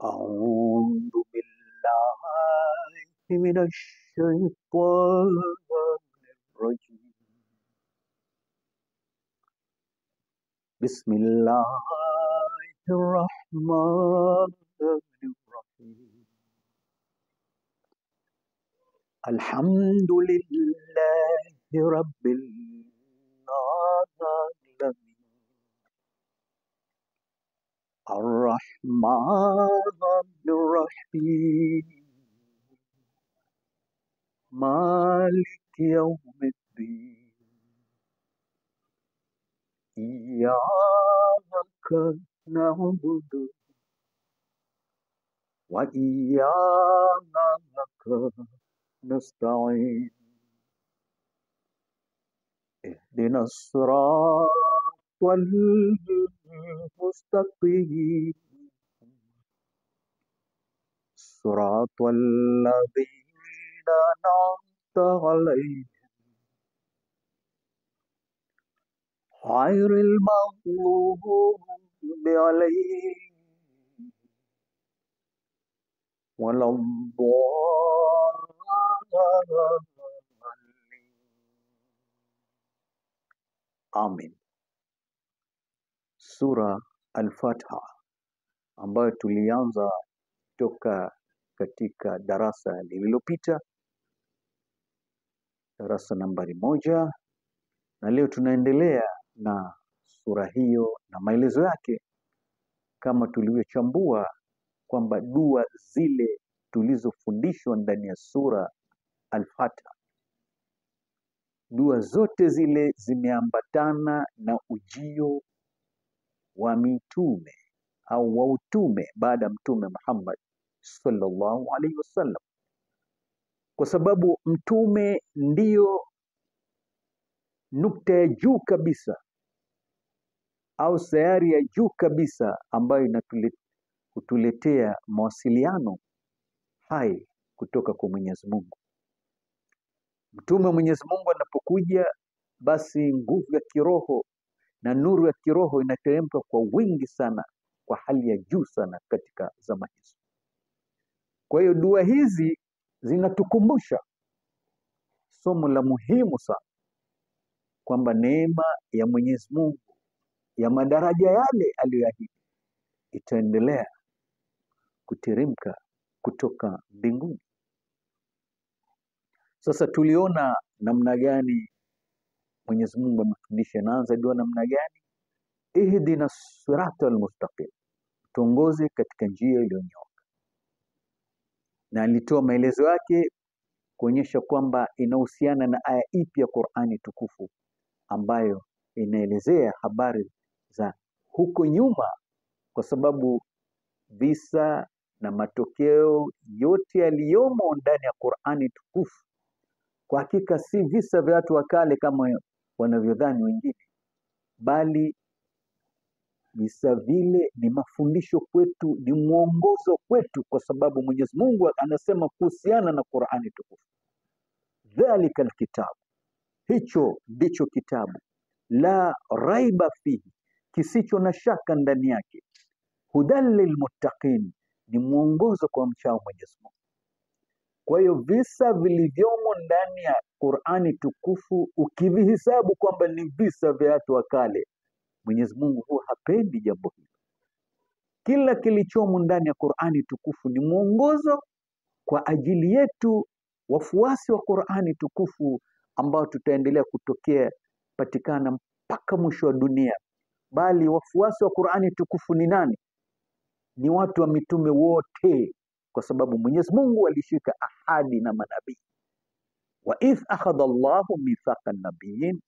أعوذ بالله من الشيطان الرجيم. بسم الله الرحمن الرحيم. الحمد لله رب العالمين الرحمن الرحيم مالك يوم الدين إياك نعبد وإياك نستعين اهدنا الصراط المستقيم صراط الذين أنعمت عليهم غير المغضوب عليهم ولا الضالين. Amin. Sura Al-Fatiha ambayo tulianza toka katika darasa lililopita, darasa nambari 1, na leo tunaendelea na sura hiyo na maelezo yake, kama tulivyochambua kwamba dua zile tulizofundishwa ndani ya sura Al-Fatiha, dua zote zile zimeambatana na ujio wa mitume au wa utume baada ya Mtume Muhammad sallallahu alaihi wasallam, kwa sababu mtume ndiyo nukta ya juu kabisa au sayari ya juu kabisa ambayo kutuletea mawasiliano hai kutoka kwa Mwenyezi Mungu. Mtume wa Mwenyezi Mungu anapokuja, basi nguvu ya kiroho na nuru ya kiroho inateremka kwa wingi sana, kwa hali ya juu sana katika zama hizo. Kwa hiyo dua hizi zinatukumbusha somo la muhimu sana, kwamba neema ya Mwenyezi Mungu ya madaraja yale aliyoahidi itaendelea kuteremka kutoka mbinguni. Sasa tuliona namna gani Mwenyezi Mungu amefundisha, naanza dua namna gani? Ihdina siratal mustaqim, tuongoze katika njia iliyonyooka. Na alitoa maelezo yake kuonyesha kwamba inahusiana na aya ipi ya Qur'ani tukufu ambayo inaelezea habari za huko nyuma, kwa sababu visa na matokeo yote yaliyomo ndani ya Qur'ani tukufu kwa hakika si visa vya watu wa kale kama wanavyodhani wengine, bali visa vile ni mafundisho kwetu, ni mwongozo kwetu, kwa sababu Mwenyezi Mungu anasema kuhusiana na Qur'ani tukufu, dhalika alkitab, hicho ndicho kitabu, la raiba fihi, kisicho na shaka ndani yake, hudan lilmuttaqin, ni mwongozo kwa mchao Mwenyezi Mungu. Kwa hiyo visa vilivyomo ndani ya Qur'ani tukufu ukivihesabu kwamba ni visa vya watu wa kale, Mwenyezi Mungu huwa hapendi jambo hilo. Kila kilichomo ndani ya Qur'ani tukufu ni mwongozo kwa ajili yetu wafuasi wa Qur'ani tukufu, ambao tutaendelea patikana mpaka mwisho wa dunia. Bali wafuasi wa Qur'ani tukufu ni nani? Ni watu wa mitume wote, kwa sababu Mwenyezi Mungu alishika ahadi na manabii. Wa idh akhadha Allahu mithaqa nabiyyin,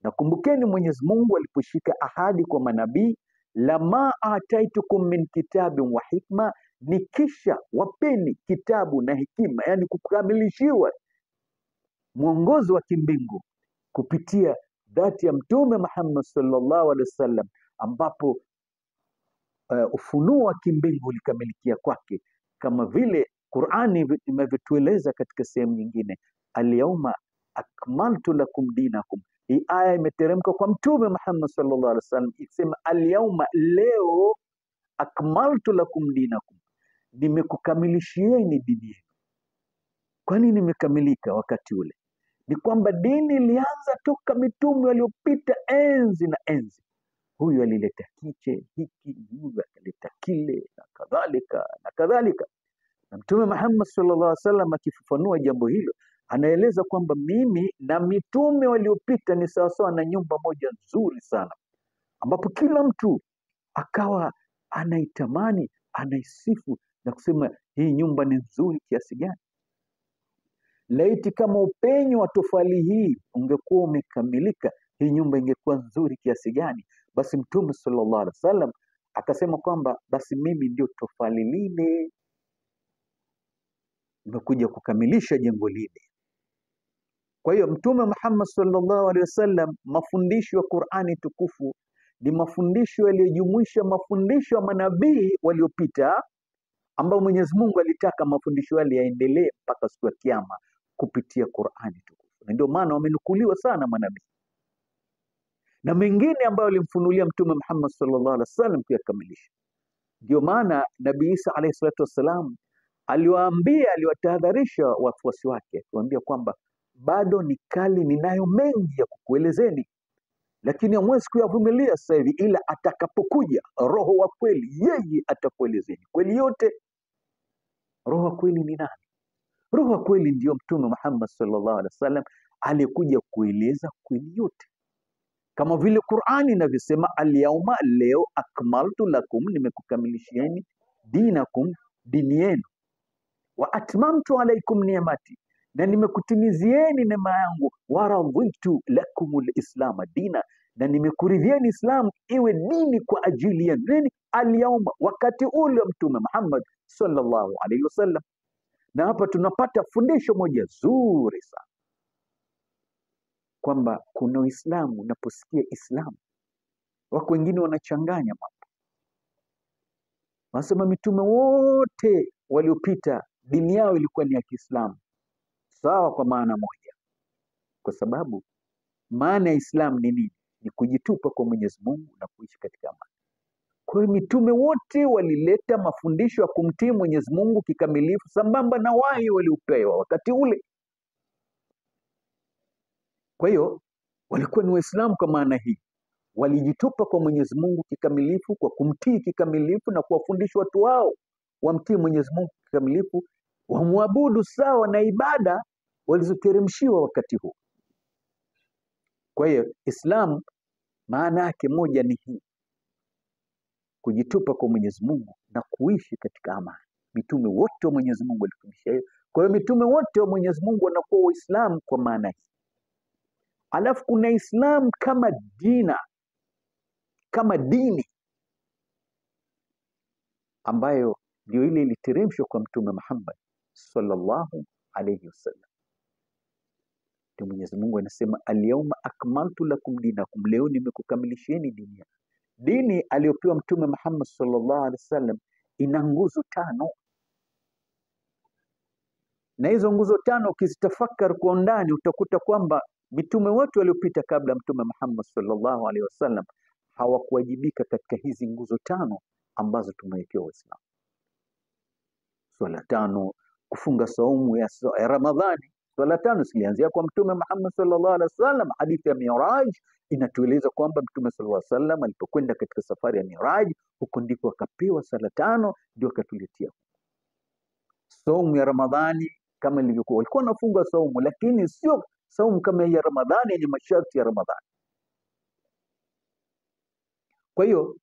na kumbukeni Mwenyezi Mungu aliposhika ahadi kwa manabii, lama ataitukum min kitabin wa hikma, ni kisha wapeni kitabu na hekima, yani kukamilishiwa mwongozo wa kimbingu kupitia dhati ya Mtume Muhammad sallallahu alaihi wasallam, ambapo ufunuo wa kimbingu ulikamilikia kwake, kama vile Qur'ani imevyotueleza katika sehemu nyingine, al-yawma akmaltu lakum dinakum. Hii aya imeteremka kwa Mtume Muhammad sallallahu alaihi wasallam ikisema al-yawma, leo, akmaltu lakum dinakum, nimekukamilishieni dini yenu. Kwa nini imekamilika wakati ule? Ni kwamba dini ilianza toka mitume waliopita enzi na enzi. Huyu alileta kiche hiki, huyu akaleta kile na kadhalika na kadhalika. Na Mtume Muhammad sallallahu alaihi wasallam akifafanua jambo hilo, anaeleza kwamba mimi na mitume waliopita ni sawasawa na nyumba moja nzuri sana, ambapo kila mtu akawa anaitamani, anaisifu na kusema hii nyumba ni nzuri kiasi gani. Laiti kama upenyo wa tofali hii ungekuwa umekamilika, hii nyumba ingekuwa nzuri kiasi gani. Basi Mtume sallallahu alaihi wasallam akasema kwamba basi mimi ndio tofali lile, nimekuja kukamilisha jengo lile. Kwa hiyo Mtume Muhammad sallallahu alaihi wasallam, mafundisho ya Qur'ani tukufu ni mafundisho yaliyojumuisha mafundisho ya manabii waliopita, ambao Mwenyezi Mungu alitaka mafundisho yale yaendelee mpaka siku ya kiyama kupitia Qur'ani tukufu. Ndio maana wamenukuliwa sana manabii na mengine ambayo alimfunulia Mtume Muhammad sallallahu alaihi wasallam kuyakamilisha. Ndio maana Nabii Isa alayhi salatu wasalam aliwatahadharisha wafuasi wake, akiwaambia kwamba bado ni kali, ninayo mengi ya kukuelezeni, lakini hamwezi kuyavumilia sasa hivi, ila atakapokuja Roho wa kweli, yeye atakuelezeni kweli yote. Roho wa kweli ni nani? Roho wa kweli ndio Mtume Muhammad sallallahu alaihi wasallam aliyekuja kueleza kweli yote, kama vile Qur'ani inavyosema, al-yawma, leo, akmaltu lakum, nimekukamilishieni, dinakum, dini yenu, wa atmamtu alaykum ni'mati, na nimekutimizieni neema yangu, wa raditu lakumul islam dina, na nimekuridhieni Islam iwe dini kwa ajili yenu. Nini? Al-yawma, wakati ule Mtume Muhammad sallallahu alayhi wasallam. Na hapa tunapata fundisho moja zuri sana, kwamba kuna Uislamu. Unaposikia Islamu, wako wengine wanachanganya mambo. Wanasema mitume wote waliopita dini yao ilikuwa ni ya Kiislamu. Sawa, kwa maana moja, kwa sababu maana ya Islam ni nini? Ni kujitupa kwa Mwenyezi Mungu na kuishi katika amani. Kwa hiyo mitume wote walileta mafundisho ya kumtii Mwenyezi Mungu kikamilifu, sambamba na wahi waliopewa wakati ule. Kwa hiyo walikuwa ni Waislamu kwa maana hii, walijitupa kwa Mwenyezi Mungu kikamilifu kwa kumtii kikamilifu, na kuwafundisha watu wao wamtii Mwenyezi Mungu kikamilifu, wamwabudu sawa na ibada walizoteremshiwa wakati huo. Kwa hiyo Islam maana yake moja ni hii, kujitupa kwa Mwenyezi Mungu na kuishi katika amani. Mitume wote wa Mwenyezi Mungu walifundisha hiyo. Kwa hiyo mitume wote wa Mwenyezi Mungu wanakuwa Waislamu kwa maana hii. Alafu kuna Islam kama dina, kama dini ambayo ndio ile iliteremshwa kwa Mtume Muhammad sallallahu alayhi wasallam. Ndio Mwenyezi Mungu anasema, al-yawma akmaltu lakum dinakum, leo nimekukamilishieni dini yenu. Dini aliyopewa Mtume Muhammad sallallahu alaihi wasallam ina nguzo 5, na hizo nguzo 5 ukizitafakari kwa undani utakuta kwamba mitume wote waliopita kabla Mtume Muhammad sallallahu alaihi wasallam hawakuwajibika katika hizi nguzo 5 ambazo tumewekewa Waislamu. Swala 5, kufunga saumu ya Ramadhani. Swala 5 zilianzia kwa Mtume Muhammad sallallahu alaihi wasallam. Hadithi ya Miraj inatueleza kwamba Mtume sallallahu alaihi wasallam alipokwenda katika safari ya Miraj, huko ndiko akapewa sala 5, ndio akatuletea saumu ya Ramadhani. Kama ilivyokuwa walikuwa wanafunga saumu, lakini sio saumu kama ya Ramadhani yenye masharti ya Ramadhani. Kwa hiyo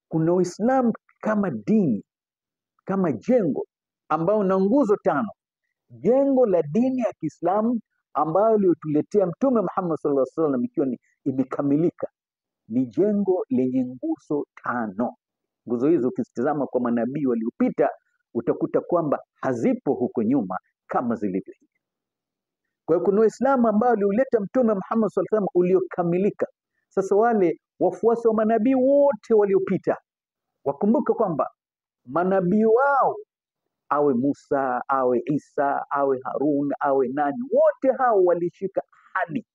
kuna Uislamu kama dini, kama jengo ambao na nguzo 5. Jengo la dini ya Kiislamu ambayo aliyotuletea Mtume Muhammad sallallahu alaihi wasallam ikiwa imekamilika, ni jengo lenye nguzo 5. Nguzo hizo ukizitazama kwa manabii waliopita utakuta kwamba hazipo huko nyuma kama zilivyo hivi. Kwa hiyo kuna Uislamu ambao aliuleta Mtume Muhammad sallallahu alaihi wasallam uliokamilika. Sasa wale wafuasi wa manabii wote waliopita wakumbuke kwamba manabii wao, awe Musa, awe Isa, awe Harun, awe nani, wote hao walishika ahadi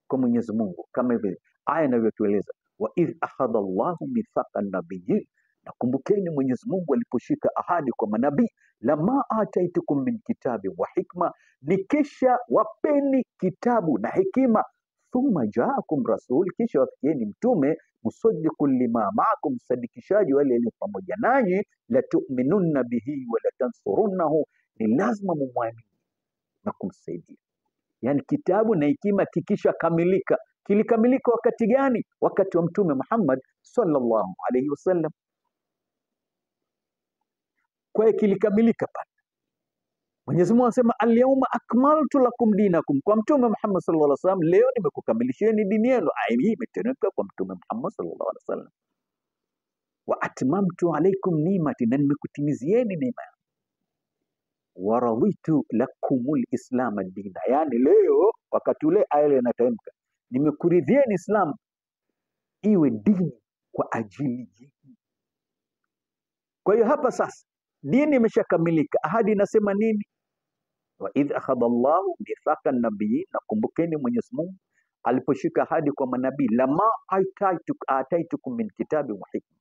kwa Mwenyezi Mungu, kama hivi aya inavyotueleza, wa idh akhadha Allahu mithaqa nabiyyin Nakumbukeni Mwenyezi Mungu aliposhika ahadi kwa manabii, lama ataitukum min kitabi wa hikma, nikisha wapeni kitabu na hekima, thumma jaakum rasul, kisha wafikieni mtume, musaddiqun lima maakum, msadikishaji wale yaliyo pamoja nanyi, la tu'minunna bihi wa la tansurunnahu, ni lazima mumwamini na kumsaidia. Yani kitabu na hekima kikisha kamilika. Kilikamilika wakati gani? Wakati wa Mtume Muhammad sallallahu alaihi wasallam. Kwa hiyo kilikamilika pale. Mwenyezi Mungu anasema al-yawma akmaltu lakum dinakum, kwa Mtume Muhammad sallallahu alaihi wasallam, leo nimekukamilisheni dini yenu. Aya hii imeteremka kwa Mtume Muhammad sallallahu alaihi wasallam. Wa atmamtu alaykum ni'mati, na nimekutimizieni neema. Wa raditu lakumul islam ad-dina, yani leo wakati ule aya ile inatamka, nimekuridhieni Islam iwe dini kwa ajili yenu. Kwa hiyo hapa sasa dini imeshakamilika. Ahadi inasema nini? Wa idh akhadha Allahu mithaqa an-nabiyyin, nakumbukeni Mwenyezi Mungu aliposhika ahadi kwa manabii, lama ataitukum min kitabi wa hikma,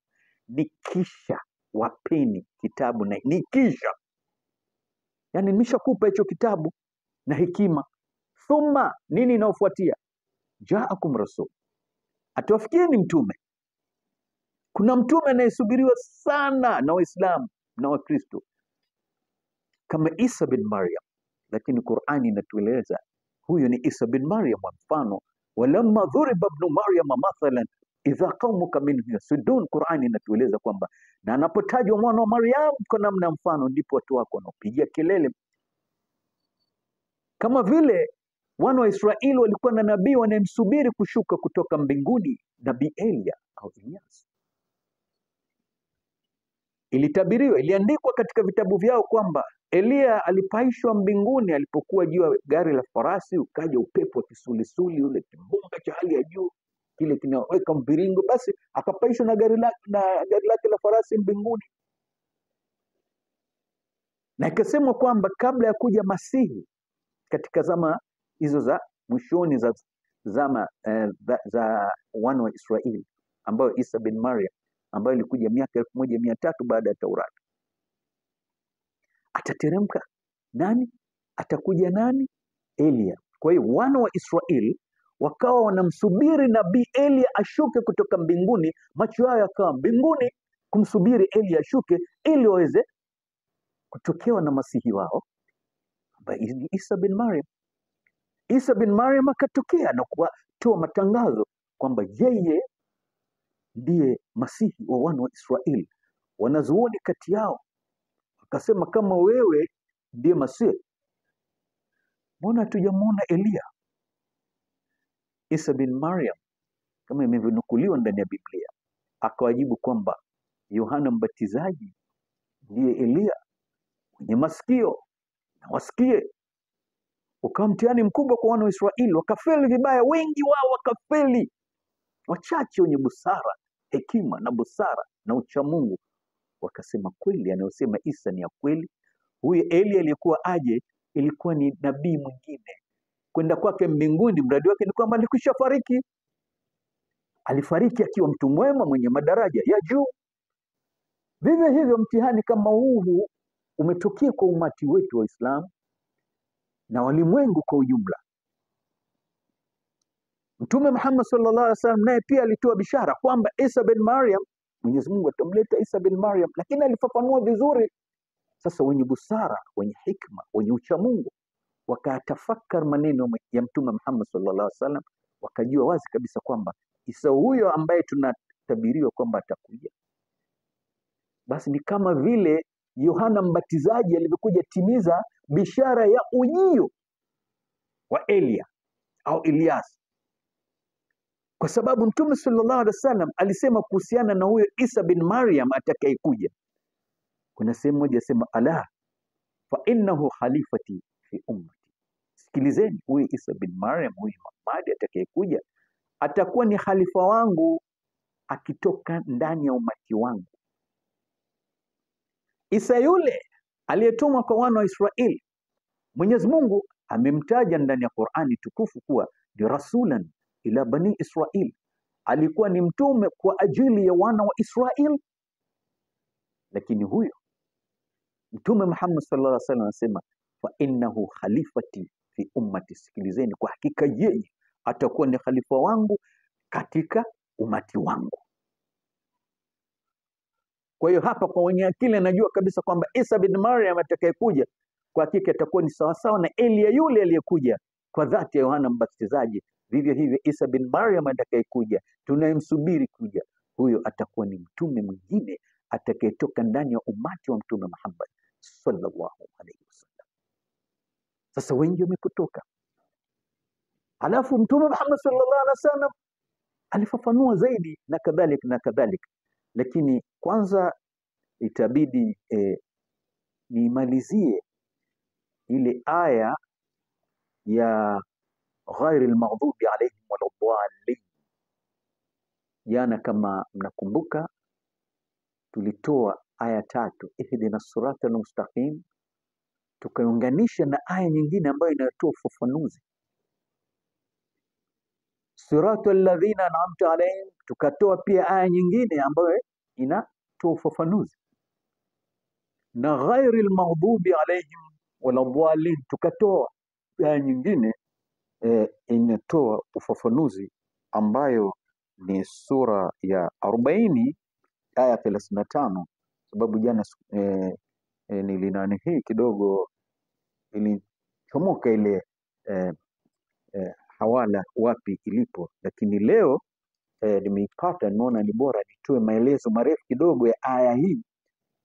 nikisha wapeni kitabu na nikisha, yani nimeshakupa hicho kitabu na hekima. Thumma, nini inaofuatia? Jaakum rasul, atawafikieni mtume. Kuna mtume anayesubiriwa sana na Waislamu na Wakristo kama Isa bin Maryam, lakini Qur'ani inatueleza huyo ni Isa bin Maryam wa mfano. Walamma dhuriba ibn Maryam mathalan idha qaumuka minhu yasuddun, Qur'ani inatueleza kwamba na anapotajwa mwana wa Maryam kwa namna mfano, ndipo watu wako wanapigia kelele. Kama vile wana wa Israeli walikuwa na nabii wanayemsubiri kushuka kutoka mbinguni, nabii Elia au Elias. Ilitabiriwa, iliandikwa katika vitabu vyao kwamba Elia alipaishwa mbinguni alipokuwa juu ya gari la farasi, ukaja upepo wa kisulisuli, ule kimbunga cha hali ya juu kile kinaweka mviringo, basi akapaishwa na gari lake la farasi mbinguni. Na ikasemwa kwamba kabla ya kuja Masihi katika zama hizo za mwishoni za zama za wana wa Israeli, ambayo Isa bin Maryam, ambayo ilikuja miaka 1300 baada ya Taurati, atateremka nani? Atakuja nani? Elia. Kwa hiyo wana wa Israeli wakawa wanamsubiri nabii Elia ashuke kutoka mbinguni, macho yao yakawa mbinguni kumsubiri Elia ashuke ili waweze kutokewa na masihi wao ambaye ni Isa bin Maryam. Isa bin Maryam akatokea na kutoa matangazo kwamba yeye ndiye masihi wa wana wa Israeli. Wanazuoni kati yao akasema, kama wewe ndiye masihi, mbona hatujamuona Elia? Isa bin Maryam, kama imenukuliwa ndani ya Biblia, akawajibu kwamba Yohana Mbatizaji ndiye Elia. Wenye masikio na wasikie. Ukawa mtihani mkubwa kwa wana wa Israeli, wakafeli vibaya, wengi wao wakafeli. Wachache wenye busara, hekima na busara na uchamungu wakasema kweli anayosema Isa ni ya kweli. Huyu Elia aliyekuwa aje ilikuwa ni nabii mwingine. Kwenda kwake mbinguni mradi wake ni kwamba alikwisha fariki. Alifariki akiwa mtu mwema mwenye madaraja ya juu. Vivyo hivyo mtihani kama huu umetokea kwa umati wetu wa Islam na walimwengu kwa ujumla. Mtume Muhammad sallallahu alaihi wasallam naye pia alitoa bishara kwamba Isa bin Maryam, Mwenyezi Mungu atamleta Isa bin Maryam, lakini alifafanua vizuri. Sasa wenye busara, wenye hikma, wenye uchamungu wakatafakari maneno ya Mtume Muhammad sallallahu alaihi wasallam, wakajua wazi kabisa kwamba Isa huyo ambaye tunatabiriwa kwamba atakuja, basi ni kama vile Yohana Mbatizaji alivyokuja timiza bishara ya ujio wa Elia au Elias. Kwa sababu Mtume sallallahu alaihi wasallam alisema kuhusiana na huyo Isa bin Maryam atakayekuja. Kuna sehemu moja sema, ala fa innahu khalifati fi ummati, sikilizeni, huyu Isa bin Maryam, huyu Muhammad atakayekuja atakuwa ni khalifa wangu akitoka ndani ya umati wangu. Isa yule aliyetumwa kwa wana wa Israeli, Mwenyezi Mungu amemtaja ndani ya Qur'ani tukufu kuwa ni rasulan ila bani Israel, alikuwa ni mtume kwa ajili ya wana wa Israeli. Lakini huyo Mtume Muhammad sallallahu alaihi wasallam anasema fa innahu khalifati fi ummati, sikilizeni, kwa hakika yeye atakuwa ni khalifa wangu katika umati wangu. Kwa hiyo hapa kwa wenye akili anajua kabisa kwamba Isa bin Maryam atakayekuja kwa hakika atakuwa ni sawasawa na Elia yule aliyekuja kwa dhati ya Yohana Mbatizaji. Vivyo hivyo Isa bin Maryam atakayekuja, tunayemsubiri kuja, huyo atakuwa ni mtume mwingine atakayetoka ndani ya umati wa Mtume Muhammad sallallahu alaihi wasallam. Sasa wengi wamepotoka. Alafu Mtume Muhammad sallallahu alaihi wasallam alifafanua zaidi na kadhalika na kadhalika, lakini kwanza itabidi nimalizie ile aya ya ghairil maghdubi alaihim waladdallin. Jana kama mnakumbuka, tulitoa aya 3, ihdina siratal mustaqim, tukaiunganisha na aya nyingine ambayo inatoa ufafanuzi, siratal ladhina an'amta alaihim. Tukatoa pia aya nyingine ambayo inatoa ufafanuzi, na ghairil maghdubi alaihim waladdallin tukatoa aya nyingine inatoa ufafanuzi ambayo ni sura ya 40 aya 35. Sababu jana nilinani hii kidogo ilichomoka ile hawala wapi ilipo, lakini leo nimeipata, nimeona ni bora nitoe maelezo marefu kidogo ya aya hii,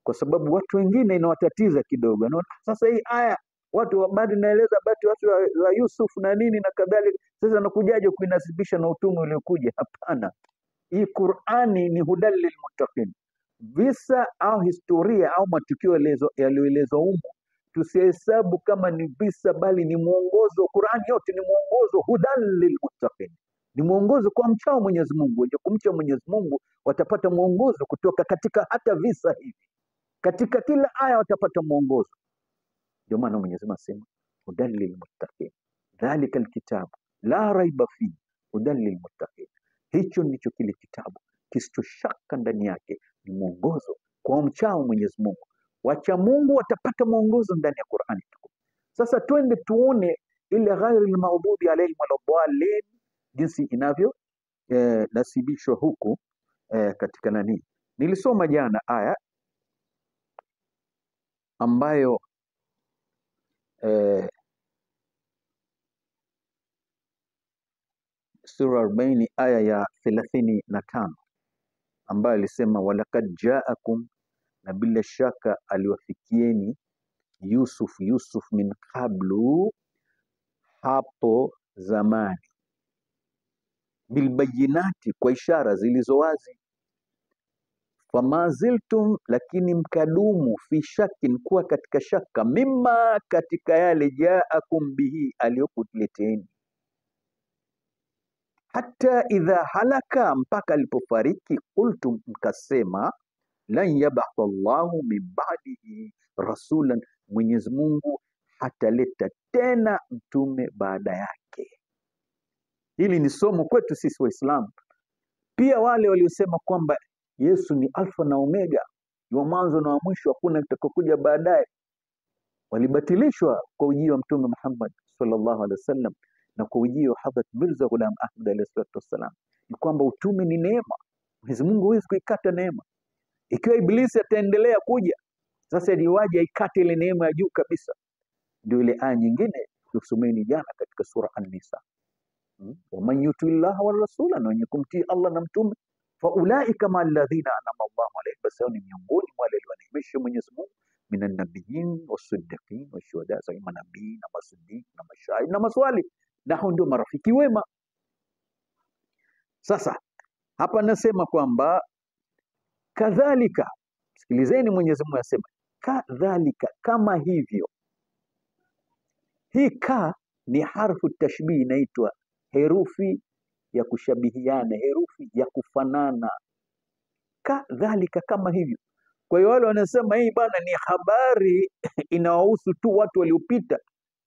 kwa sababu watu wengine inawatatiza kidogo. Naona sasa hii aya watu bado naeleza watu wa Yusuf na nini na kadhalika, sasa nakujaje kuinasibisha na utume uliokuja? Hapana, hii Qur'ani ni hudal lilmuttaqin. Visa au historia au matukio yaliyoelezwa humo tusihesabu kama ni visa, bali ni mwongozo. Qur'ani yote ni mwongozo, hudal lilmuttaqin, ni mwongozo kwa mchao Mwenyezi Mungu. Wenye kumcha Mwenyezi Mungu watapata mwongozo kutoka katika hata visa hivi, katika kila aya watapata mwongozo. Ndio maana Mwenyezi Mungu asema hudal lilmuttaqin, dhalika alkitabu la raiba fihi hudal lilmuttaqin. Hicho ndicho kile kitabu kisichoshaka ndani yake, ni mwongozo kwa mchao Mwenyezi Mungu. Wacha Mungu watapata mwongozo ndani ya Qur'ani tukufu. Sasa twende tuone ile ghairil maghdubi alaihim waladdallin jinsi inavyo nasibishwa huku katika nani. Nilisoma jana aya ambayo sura 40 aya ya 35 ambayo alisema walakad jaakum, na bila shaka aliwafikieni Yusuf min qablu, hapo zamani, bilbayinati, kwa ishara zilizo wazi, fama ziltum, lakini mkadumu, fi shakin, kuwa katika shaka, mimma, katika yale, jaakum bihi, aliyokuleteni, hata idha halaka, mpaka alipofariki, qultum, mkasema, lan yab'atha Allahu min ba'dihi rasulan, Mwenyezi Mungu hataleta tena mtume baada yake. Hili ni somo kwetu sisi Waislamu. Pia wale waliosema kwamba Yesu ni alfa na omega, ni wa mwanzo na wa mwisho, hakuna kitakachokuja baadaye, walibatilishwa kwa ujio wa Mtume Muhammad sallallahu alaihi wasallam na kwa ujio wa Hadhrat Mirza Ghulam Ahmad alayhi salatu wasallam. Ni kwamba utume ni neema. Mwenyezi Mungu hawezi kuikata neema. Ikiwa Ibilisi ataendelea kuja, sasa liwaje aikate ile neema ya juu kabisa? Ndio ile aya nyingine tusomeni jana katika sura An-Nisa, wa man yuti llaha wa rasula, na wenye kumtii Allah na mtume, fa ulaika ma alladhina anama Allahu alayhim, basi ni miongoni mwa wale walioneemeshwa Mwenyezi Mungu, minan nabiyyin was-siddiqin wash-shuhada, za manabii na masiddiq na mashahid na maswali, na hao ndio marafiki wema. Sasa hapa nasema kwamba kadhalika, sikilizeni, Mwenyezi Mungu asema kadhalika, kama hivyo. Hii ka ni harfu tashbih, inaitwa herufi ya kushabihiana, herufi ya kufanana. Kadhalika, kama hivyo. Kwa hiyo wale wanasema hii bana ni habari inawahusu tu watu waliopita,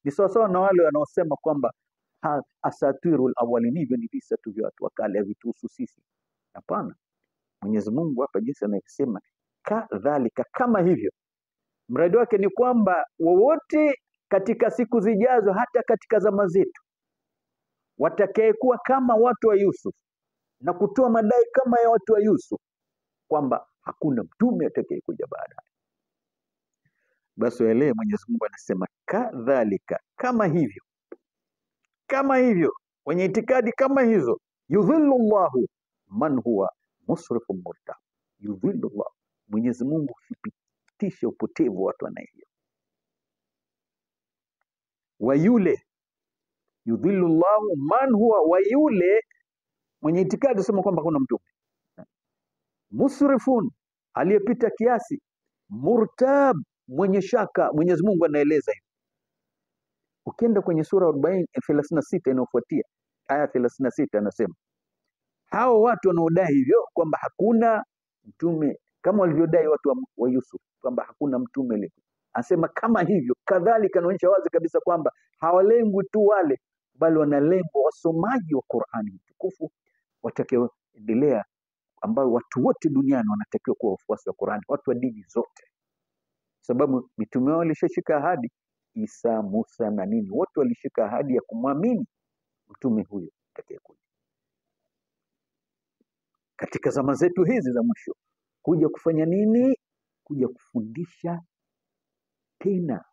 ni sawasawa na wale wanaosema kwamba asatirul awwalin, hivyo ni visa tu vya watu wa kale, havituhusu sisi. Hapana. Mwenyezi Mungu hapa jinsi anavyosema kadhalika, kama hivyo. Mradi wake ni kwamba wowote katika siku zijazo, hata katika zama zetu, watakayekuwa kama watu wa Yusuf na kutoa madai kama ya watu wa Yusuf kwamba hakuna mtume atakayekuja baadaye, basi waelewe Mwenyezi Mungu anasema kadhalika, kama hivyo, kama hivyo, wenye itikadi kama hizo, yudhillu Allahu man huwa musrifun murtab. Yudhillu Allah, Mwenyezi Mungu hupitisha upotevu watu wana hiyo. Wa yule yudhillu Allahu man huwa, wa yule mwenye itikadi usema kwamba kuna mtume, musrifun, aliyepita kiasi, murtab, mwenye shaka. Mwenyezi Mungu anaeleza hivi. Ukienda kwenye sura 36 inayofuatia, aya 36, anasema hao watu wanaodai hivyo kwamba hakuna mtume, kama walivyodai watu wa Yusuf kwamba hakuna mtume leo, anasema kama hivyo kadhalika, anaonyesha wazi kabisa kwamba hawalengwi tu wale, bali wanalengwa wasomaji wa Qur'ani tukufu watakaoendelea, ambao watu wote duniani wanatakiwa kuwa wafuasi wa Qur'ani, watu wa dini zote, sababu mitume wao walishashika ahadi. Isa, Musa na nini, wote walishika ahadi ya kumwamini mtume huyo atakayekuja katika zama zetu hizi za mwisho, kuja kufanya nini? Kuja kufundisha tena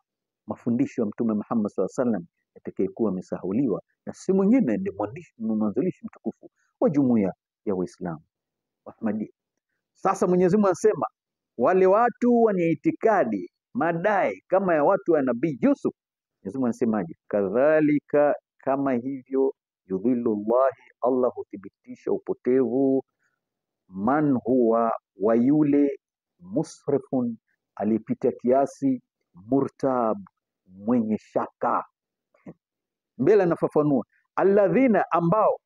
mafundisho ya Mtume Muhammad SAW atakayekuwa amesahuliwa, na si mwingine ndiye mwanzilishi mtukufu wa jumuiya ya Uislamu Ahmadiyya. Sasa Mwenyezi Mungu anasema wale watu wenye itikadi madai kama ya watu wa Nabii Yusuf, Mwenyezi Mungu anasemaje? Kadhalika, kama hivyo, yudhillu Allahi, Allah huthibitisha upotevu, man huwa, wa yule, musrifun, alipita kiasi, murtab, mwenye shaka. Mbele anafafanua alladhina, ambao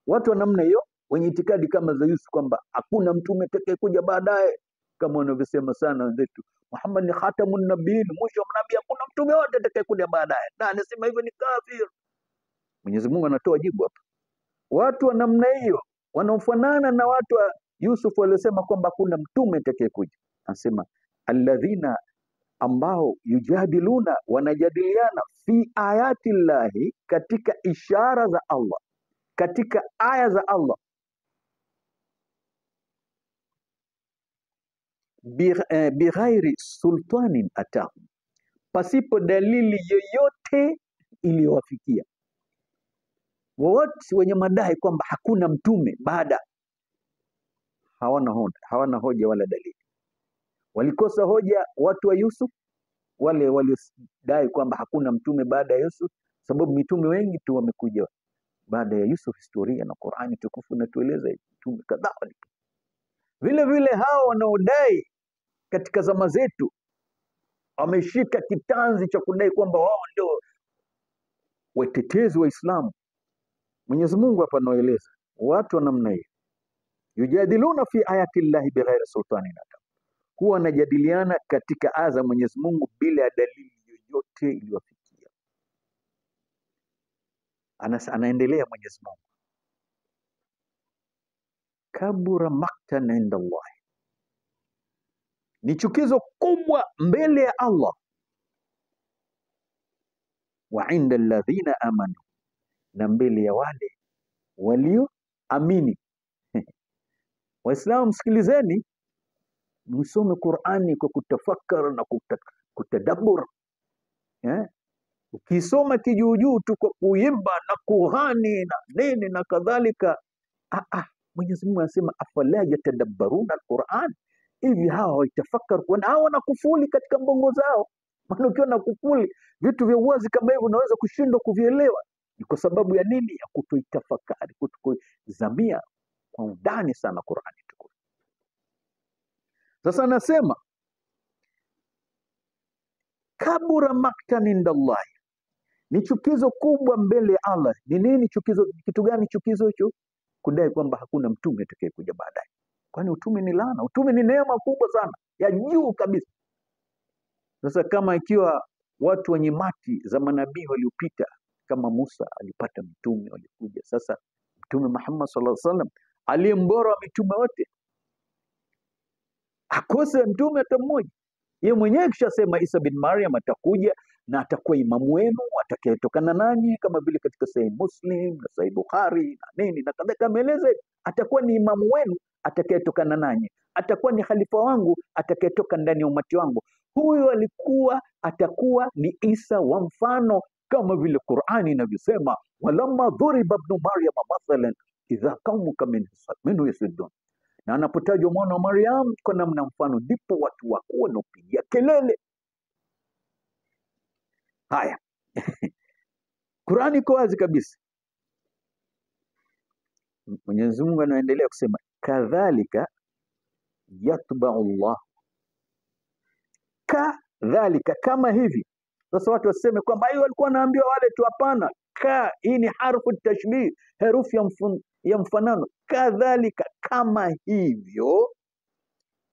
watu wa namna hiyo wenye itikadi kama za Yusuf kwamba hakuna mtume atakayekuja baadaye, kama wanavyosema sana wenzetu, Muhammad ni khatamun nabiyin, mwisho wa nabii, hakuna mtume wote atakayekuja baadaye, na anasema hivyo ni kafir. Mwenyezi Mungu anatoa jibu hapa. Watu wa namna hiyo wanaofanana na watu wa Yusuf waliosema kwamba hakuna mtume atakayekuja, anasema alladhina, ambao yujadiluna, wanajadiliana, fi ayati llahi, katika ishara za Allah, katika aya za Allah, bighairi sultanin atahum, pasipo dalili yoyote iliyowafikia. Wote wenye madai kwamba hakuna mtume baada, hawana hoja wala dalili. Walikosa hoja watu wa Yusuf, wale waliodai kwamba hakuna mtume baada ya Yusuf, sababu mitume wengi tu wamekuja baada ya Yusuf. Historia na Qur'ani tukufu natueleza mitume kadhaa walipo. Vile vile hao wanaodai katika zama zetu wameshika kitanzi cha kudai kwamba wao ndio watetezi wa Uislamu. Mwenyezi Mungu hapa anaeleza watu wa namna hiyo, yujadiluna fi ayati llahi bighairi sultanin atahum, huwa wanajadiliana katika aya za Mwenyezi Mungu bila dalili yoyote iliyofikia. Anaendelea Mwenyezi Mungu, kabura maktan inda Allah, ni chukizo kubwa mbele ya Allah, wa inda alladhina amanu, na mbele ya wale walioamini. Waislamu, msikilizeni, msome Qur'ani kwa kutafakara na kutadabbur. Ukisoma kijuujuu tu kwa kuimba na kughani na nini na kadhalika, Mwenyezi Mungu anasema afala yatadabbaruna alquran, hivi hawa waitafakar, kwa hawa na kufuli katika mbongo zao. Maana ukiwa na kufuli vitu vya uwazi kama hivyo unaweza kushindwa kuvielewa. Ni kwa sababu ya nini? Ya kutoitafakari, kutoizamia kwa undani sana Qur'ani tukufu. Sasa anasema kabura maktan inda Allah, ni chukizo kubwa mbele ya Allah. Ni nini chukizo? Kitu gani chukizo hicho? Kudai kwamba hakuna mtume atakayekuja baadaye. Kwani utume ni laana? Utume ni neema kubwa sana ya juu kabisa. Sasa kama ikiwa watu wenye mati za manabii waliopita kama Musa alipata mtume walikuja, sasa Mtume Muhammad sallallahu alaihi wasallam aliyembora wa mitume wote akose mtume hata mmoja. Yeye mwenyewe kishasema Isa bin Maryam atakuja na atakuwa imamu wenu atakayetokana nanyi, kama vile katika Sahih Muslim na Sahih Bukhari na nini na kadhalika, ameeleza atakuwa ni imamu wenu atakayetokana nanyi, atakuwa ni khalifa wangu atakayetoka ndani ya umati wangu. Huyo atakuwa ni Isa wa mfano, kama vile Qur'ani inavyosema, walamma dhuriba ibn Maryam mathalan idha qaumuka minhu yasuddun. Na anapotajwa mwana wa Maryam kwa namna mfano, ndipo watu wako wanapigia kelele. Haya. Qur'ani iko wazi kabisa. Mwenyezi Mungu anaendelea kusema kadhalika yatba'u Allah, kadhalika, kama hivi. Sasa watu waseme kwamba hiyo walikuwa wanaambiwa wale tu. Hapana, hii ni harfu tashbih, herufi ya mfanano. Kadhalika, kama hivyo,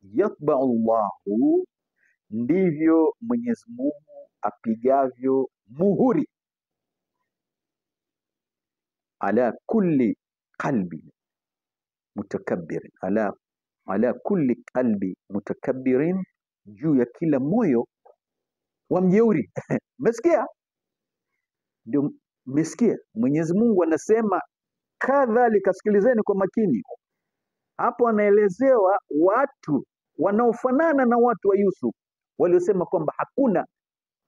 yatba'u Allahu, ndivyo Mwenyezi Mungu apigavyo muhuri, ala kulli qalbi mutakabbirin, ala kulli qalbi mutakabbirin, juu ya kila moyo wa mjeuri. Mmesikia? Ndio, mmesikia? Mwenyezi Mungu anasema kadhalika. Sikilizeni kwa makini hapo, anaelezewa watu wanaofanana na watu wa Yusuf waliosema kwamba hakuna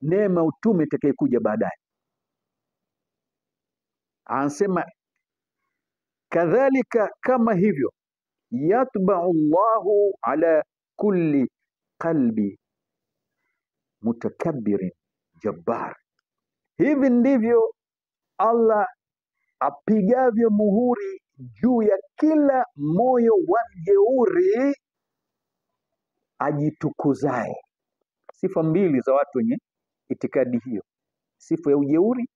neema utume itakayekuja baadaye. Anasema kadhalika, kama hivyo, yatba'u Allahu ala kulli qalbi mutakabbirin jabbar, hivi ndivyo Allah apigavyo muhuri juu ya kila moyo wa mjeuri ajitukuzae. Sifa mbili za watu wenye itikadi hiyo, sifa ya ujeuri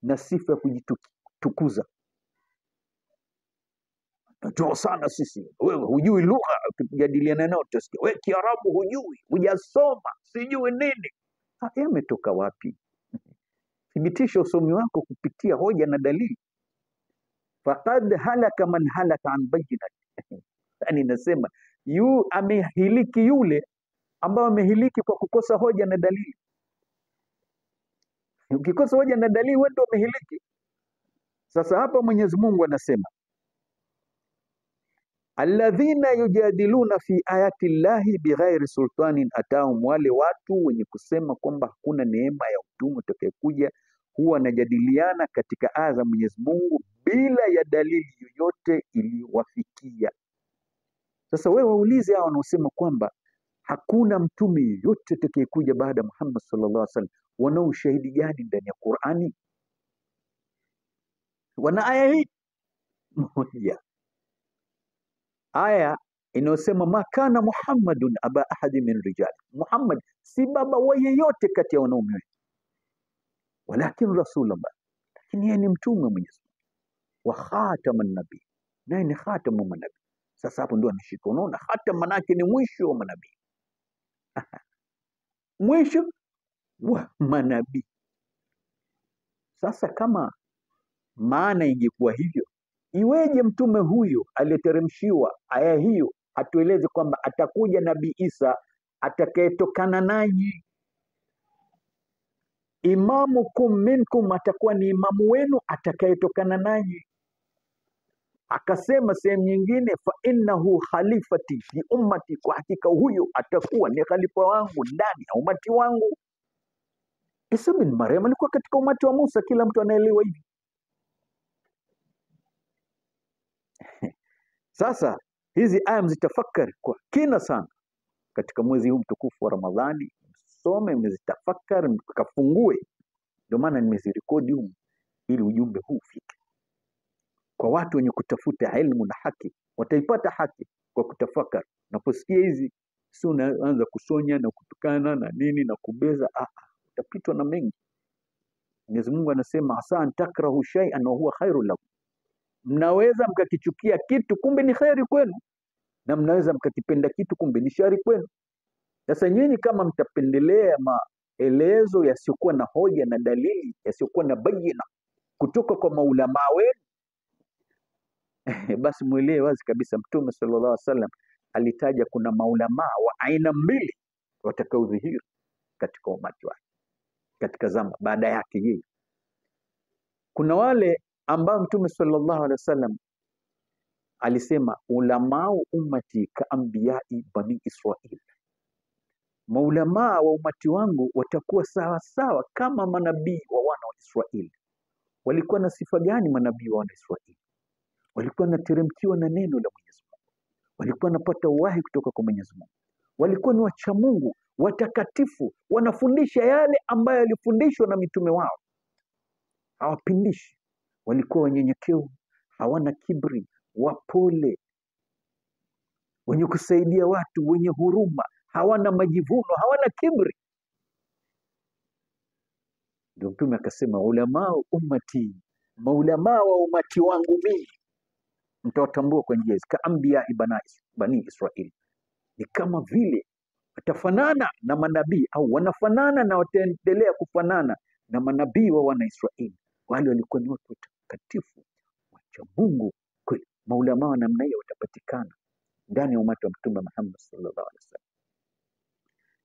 na sifa ya kujitukuza. Najua sana sisi, wewe hujui lugha, ukijadiliana nao utasikia wewe Kiarabu hujui, hujasoma, sijui nini. Yametoka wapi? Thibitisha usomi wako kupitia hoja na dalili. Faqad halaka man halaka an bayyinati. Yani nasema amehiliki yule ambao amehiliki kwa kukosa hoja na dalili. Ukikosa hoja na dalili, wewe ndio umehiliki. Sasa hapa Mwenyezi Mungu anasema alladhina yujadiluna fi ayati llahi bighairi sultanin atahum, wale watu wenye kusema kwamba hakuna neema ya utume utakayekuja, huwa wanajadiliana katika aya za Mwenyezi Mungu bila ya dalili yoyote iliyowafikia. Sasa wewe waulize hao wanaosema kwamba hakuna mtume yoyote atakayekuja baada ya Muhammad sallallahu alaihi wasallam, wana ushahidi gani ndani ya Qur'ani? Wana aya hii moja, aya inayosema makana Muhammadun aba ahadi min rijal, Muhammad si baba wa yeyote kati ya wanaume, walakin rasulullah, lakini yeye ni mtume wa Mwenyezi Mungu, wa khataman nabii, naye ni khatamu manabii. Sasa hapo ndio anashika, unaona khatam manake ni mwisho wa manabii. Mwisho wa manabii. Sasa kama maana ingekuwa hivyo, iweje mtume huyo aliyeteremshiwa aya hiyo atueleze kwamba atakuja Nabii Isa atakayetokana nanyi, imamukum minkum, atakuwa ni imamu wenu atakayetokana nanyi. Akasema sehemu nyingine, fa innahu khalifati fi ummati, kwa hakika huyo atakuwa ni khalifa wangu ndani ya umati wangu. Isa bin Maryam alikuwa katika umati wa Musa, kila mtu anaelewa hivi. Sasa hizi aya mzitafakari kwa kina sana katika mwezi huu mtukufu wa Ramadhani, msome, mzitafakari, mkafungue. Ndio maana nimezirekodi humu ili ujumbe huu ufike kwa watu wenye kutafuta elimu na haki. Wataipata haki kwa kutafakari. Unaposikia hizi, si unaanza kusonya na kutukana na nini na kubeza, utapitwa na mengi. Mwenyezi Mungu anasema asa antakrahu shay'an wa huwa khairul lakum, mnaweza mkakichukia kitu kumbe ni khairi kwenu, na mnaweza mkakipenda kitu kumbe ni shari kwenu. Sasa nyinyi kama mtapendelea maelezo yasiyokuwa na hoja na dalili, yasiyokuwa na bayina kutoka kwa maulamaa wenu, basi muelewe wazi kabisa Mtume sallallahu alaihi wasallam alitaja kuna maulamaa wa aina mbili watakaodhihiri katika umati wake katika zama baada yake yeye. Kuna wale ambao Mtume sallallahu alaihi wasallam alisema ulamau ummati ka anbiyai bani Israil, maulamaa wa umati wangu watakuwa sawa sawa kama manabii wa wana wa Israeli. Walikuwa na sifa gani manabii wa wana wa Israeli? Walikuwa wanateremkiwa na neno la Mwenyezi Mungu, walikuwa wanapata wahi kutoka kwa Mwenyezi Mungu, walikuwa ni wacha Mungu, watakatifu, wanafundisha yale ambayo yalifundishwa na mitume wao, hawapindishi. Walikuwa wanyenyekevu, hawana kibri, wapole, wenye kusaidia watu, wenye huruma, hawana majivuno, hawana kibri. Ndio Mtume akasema ulamaa ummati, maulamaa wa umati wangu mimi mtawatambua kwa njia hizi, kaambia bani Israeli, ni kama vile watafanana na manabii au wanafanana na wataendelea kufanana na manabii wa wana Israeli. Wale walikuwa ni watu watakatifu, wacha Mungu kweli. Maulamaa wa namna hiyo watapatikana ndani ya umati wa Mtume Muhammad sallallahu alaihi wasallam.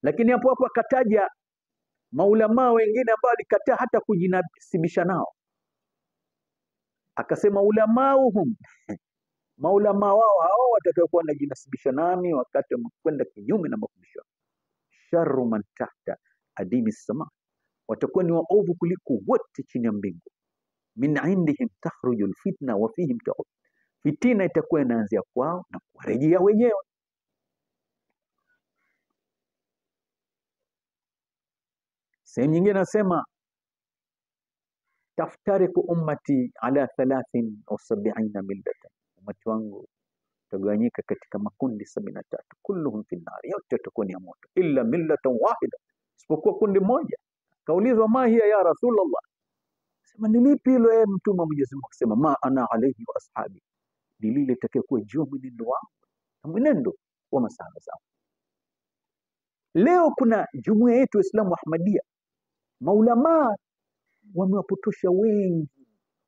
Lakini hapo hapo akataja maulamaa wengine ambao walikataa hata kujinasibisha nao, akasema ulamauhum, maulamaa wao hao watakaokuwa wanajinasibisha nami wakati wamekwenda kinyume na mafundisho, sharru man tahta adimi sama, watakuwa ni waovu kuliko wote chini ya mbingu. Min indihim takhruju alfitna wa fihim ta'ud, fitina itakuwa inaanzia kwao na kuwarejea wenyewe. Sehemu nyingine nasema taftariku ummati ala 73 millatan, umati wangu utagawanyika katika makundi 73, kulluhum fi nar, yote yatakuwa ni moto, illa millatan wahida, isipokuwa kundi moja. Kaulizwa ma hiya ya Rasulullah, sema ni lipi hilo ewe mtume wa Mwenyezi Mungu? Sema ma ana alayhi wa ashabi, ni lile litakayokuwa juu mwenendo wangu na mwenendo wa masahaba zangu. Leo kuna jumuiya yetu ya Islamu Ahmadiyya, maulamaa wamewapotosha wengi,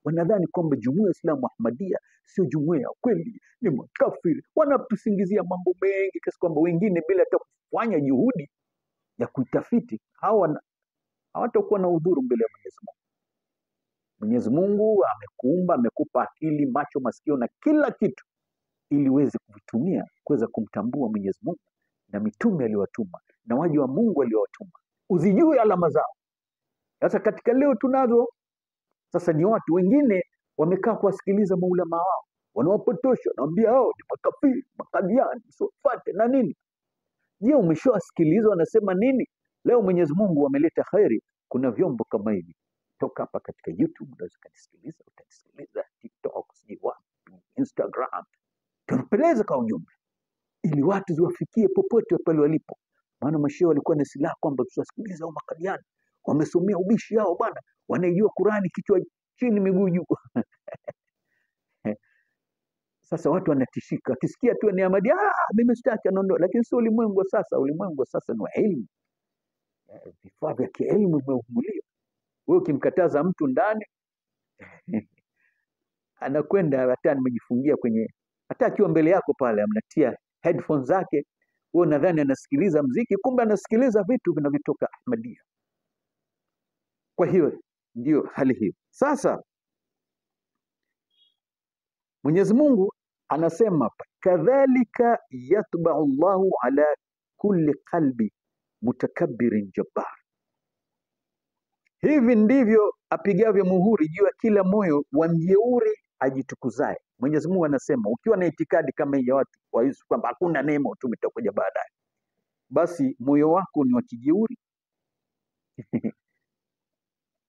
wanadhani kwamba jumuiya ya Islamu Ahmadiyya sio jumuiya kweli, ni makafiri. Wanatusingizia mambo mengi kiasi kwamba wengine bila hata kufanya juhudi ya kuitafiti hawatakuwa na udhuru mbele ya Mwenyezi Mungu. Mwenyezi Mungu amekuumba, amekupa akili, macho, masikio na kila kitu ili uweze kuvitumia kuweza kumtambua Mwenyezi Mungu na mitume aliyowatuma na waja wa Mungu aliyowatuma, uzijue alama zao. Sasa katika leo tunazo sasa ni watu wengine wamekaa kuwasikiliza maulama wao, wanawapotosha, naambia hao ni makafiri, makadiani, sofate na nini. Je, umeshawasikiliza wanasema nini? Leo Mwenyezi Mungu ameleta khairi, kuna vyombo kama hivi. Toka hapa katika YouTube unaweza kusikiliza, utasikiliza TikTok, sijui wapi, Instagram. Tunapeleza kwa ujumbe ili watu ziwafikie popote pale walipo. Maana mashehe walikuwa na silaha kwamba tuwasikiliza hao makadiani, wamesomea ubishi yao bwana, wanaijua Qurani kichwa chini miguu juu. Sasa watu wanatishika, akisikia tu ni Ahmadi, mimi sitaki, anaondoa. Lakini sio ulimwengu sasa, ulimwengu sasa ni wa elimu. Vifaa vya kielimu vimeumbulio. Wewe ukimkataza mtu ndani anakwenda hata nimejifungia kwenye, hata akiwa mbele yako pale amnatia headphones zake, wewe nadhani anasikiliza mziki, kumbe anasikiliza vitu vinavyotoka Ahmadiyya. Kwa hiyo ndio hali hiyo. Sasa Mwenyezi Mungu anasema kadhalika yatba'u Allahu ala kulli qalbi mutakabbirin jabbar, hivi ndivyo apigavyo muhuri juu ya kila moyo wa mjeuri ajitukuzae. Mwenyezi Mungu anasema ukiwa na itikadi kama hii ya watu wa Yusuf kwamba hakuna neema utume utakuja baadaye, basi moyo wako ni wa kijeuri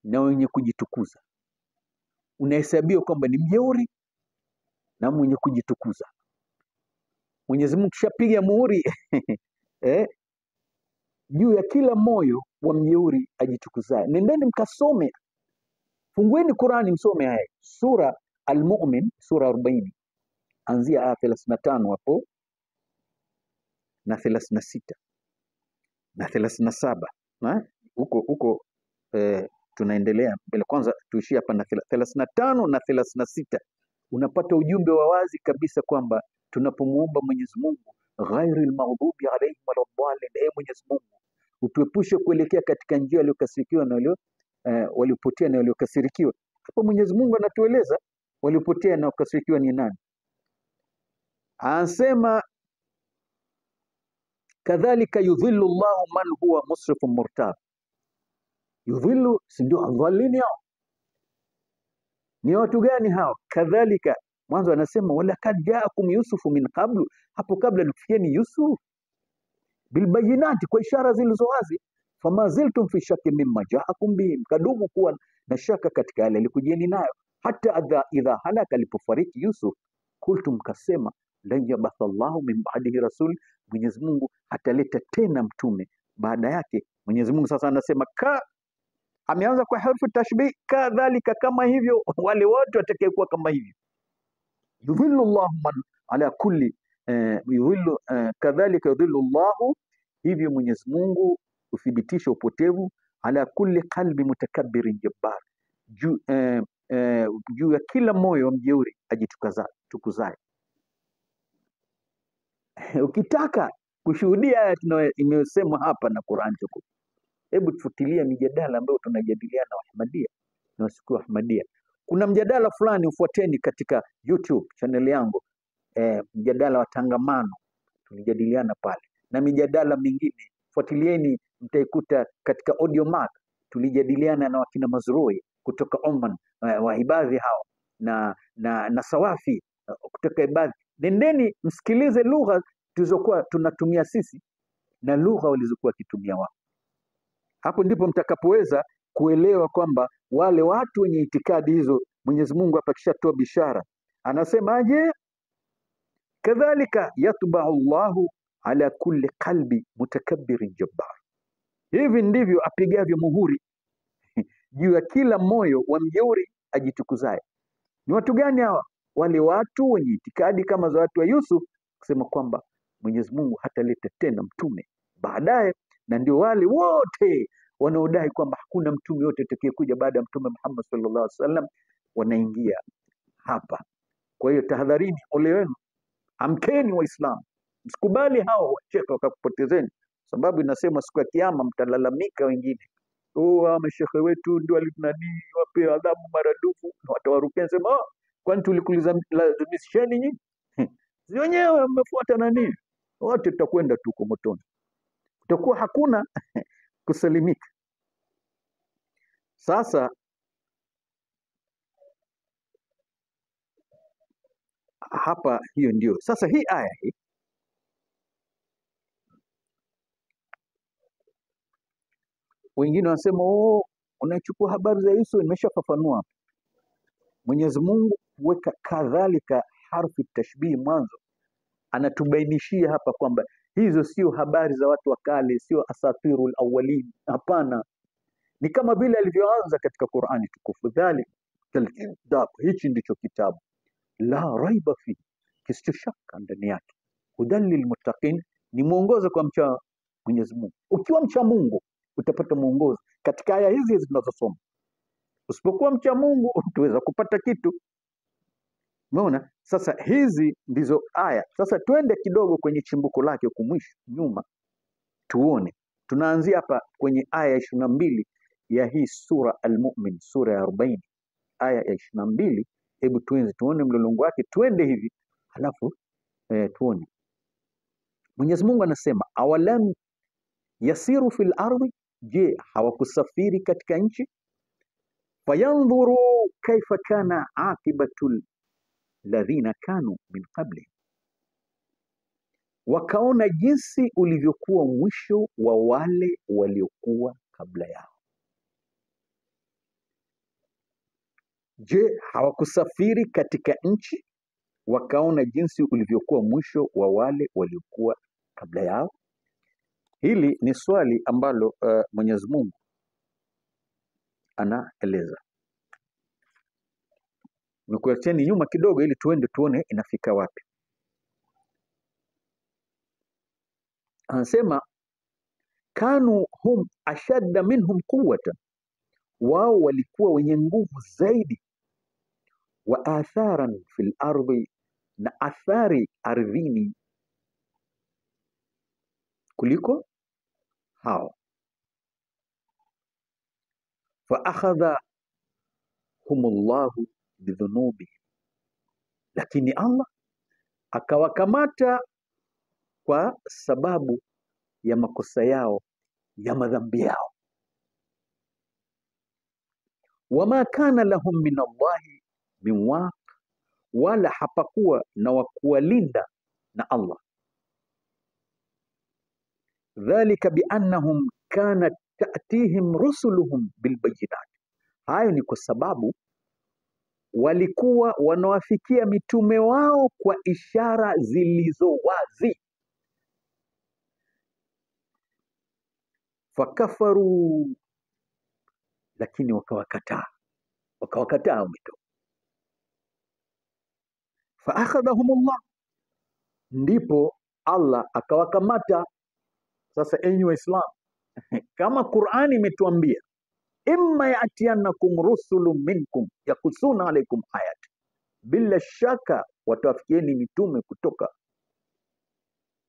na wenye kujitukuza, unahesabiwa kwamba ni mjeuri na mwenye kujitukuza. Mwenyezi Mungu kishapiga muhuri juu ya kila moyo wa mjeuri ajitukuzae. Nendeni mkasome, fungueni Qurani msome haya, sura Al-Mu'min sura 40 anzia aya 35 hapo na 36 na 37 na huko tunaendelea mbele. Kwanza tuishie hapa na 35 na 36. Unapata ujumbe wa wazi kabisa kwamba tunapomuomba Mwenyezi Mungu ghairil maghdubi alaihim waladdallin, Mwenyezi Mungu utuepushe kuelekea katika njia waliokasirikiwa na waliopotea na waliokasirikiwa. Hapo Mwenyezi Mungu anatueleza waliopotea na wakasirikiwa ni nani. Anasema kadhalika yudhillu Allahu man huwa musrifun murtab. Yudhillu, si ndio adhalini hao? Ni watu gani hao? Kadhalika, mwanzo anasema walakad jaakum yusufu min qablu, hapo kabla alikufikieni Yusuf bilbayinati, kwa ishara zilizo wazi. Fama ziltum fi shakki mimma jaakum bihi, mkadumu kuwa na shaka katika yale alikujieni nayo. Hata idha halaka, alipofariki Yusuf, kultum, kasema lan yabatha Allahu min ba'dihi rasul, Mwenyezi Mungu ataleta tena mtume baada yake. Mwenyezi Mungu sasa anasema ameanza kwa harfu tashbih, kadhalika, kama hivyo, wale wote watakayekuwa kama hivyo. Yudhillu Allahu man ala kulli yudhillu kadhalika yudhillu Allahu, hivyo Mwenyezi Mungu uthibitisha upotevu, ala kulli qalbi mutakabbirin jabbar, juu ya kila moyo wa mjeuri ajitukuzaye. Ukitaka kushuhudia haya imesemwa hapa na Qur'an tukufu, hebu tufuatilia mijadala ambayo tunajadiliana na Ahmadiyya na wasikuwa Ahmadiyya. Kuna mjadala fulani, ufuateni katika YouTube channel yangu, mjadala wa tangamano, tulijadiliana pale, na mijadala mingine fuatilieni, mtaikuta katika Audiomack. Tulijadiliana na wakina Mazrui kutoka Oman, waibadhi hao na Sawafi kutoka ibadhi. Nendeni msikilize lugha tulizokuwa tunatumia sisi na lugha walizokuwa wakitumia wao. Hapo ndipo mtakapoweza kuelewa kwamba wale watu wenye itikadi hizo, Mwenyezi Mungu hapa kishatoa bishara, anasemaje? Kadhalika yatba'u Allahu ala kulli qalbi mutakabbirin jabbar, hivi ndivyo apigavyo muhuri juu ya kila moyo wa mjeuri ajitukuzaye. Ni watu gani hawa? Wale watu wenye itikadi kama za watu wa Yusuf, kusema kwamba Mwenyezi Mungu hataleta tena mtume baadaye, na ndio wale wote wanaodai kwamba hakuna mtume yote atakayekuja baada ya Mtume Muhammad sallallahu alaihi wasallam, wanaingia hapa. Kwa hiyo tahadharini, ole wenu, amkeni Waislamu, msikubali hao wacheka wakakupotezeni, sababu inasema siku ya kiyama mtalalamika wengine, mashekhe wetu ndio walinani wape adhabu maradufu, watawarukia sema kwani tulikulazimisheni nyinyi? Si wenyewe mmefuata nani? Wote tutakwenda tu kwa motoni, utakuwa hakuna kusalimika. Sasa hapa, hiyo ndio sasa hii aya hii wengine wanasema unachukua habari za Yusuf. Nimeshafafanua hapa, Mwenyezi Mungu huweka kadhalika harfi tashbih mwanzo, anatubainishia hapa kwamba hizo sio habari za watu wa kale, sio asatirul awwalin. Hapana, ni kama vile alivyoanza katika Qur'ani tukufu, dhalikal kitab, hichi ndicho kitabu, la raiba fi, kisicho shaka ndani yake, hudan lilmuttaqin, ni mwongozo kwa mcha Mwenyezi Mungu. Ukiwa mcha Mungu utapata mwongozo katika aya hizi tunazosoma. Usipokuwa mcha Mungu utaweza kupata kitu. Umeona? Sasa hizi ndizo aya. Sasa twende kidogo kwenye chimbuko lake huko mwisho nyuma, tuone. Tunaanzia hapa kwenye aya ya 22 ya hii sura Al-Mu'min, sura ya 40, aya ya 22. Hebu tuone mlolongo wake, twende hivi halafu tuone. Mwenyezi Mungu anasema awalam yasiru fil ardi, je, hawakusafiri katika nchi? Fayandhuru kaifa kana aqibatul ladhina kanu min qabli, wakaona jinsi ulivyokuwa mwisho wa wale waliokuwa kabla yao. Je, hawakusafiri katika nchi wakaona jinsi ulivyokuwa mwisho wa wale waliokuwa kabla yao? Hili ni swali ambalo Mwenyezi Mungu anaeleza. Nikuacheni nyuma kidogo ili tuende tuone inafika wapi. Anasema kanu hum ashadda minhum quwwatan, wao walikuwa wenye nguvu zaidi, wa atharan fil ardi, na athari ardhini, kuliko hao. Fa akhadhahumullahu bidhunubi, lakini Allah akawakamata kwa sababu ya makosa yao, ya madhambi yao. Wama kana lahum min Allahi min waq, wala hapakuwa na wakuwalinda na Allah. Dhalika biannahum kanat ta'tihim rusuluhum bilbayinat, hayo ni kwa sababu walikuwa wanawafikia mitume wao kwa ishara zilizo wazi. Fakafaru, lakini wakawakataa mitume. Fa akhadhahumullah, ndipo Allah akawakamata. Sasa enyi Waislamu, kama Qur'ani imetuambia imma yatianakum rusulun minkum yakusuna alaikum ayat, bila shaka watawafikieni mitume kutoka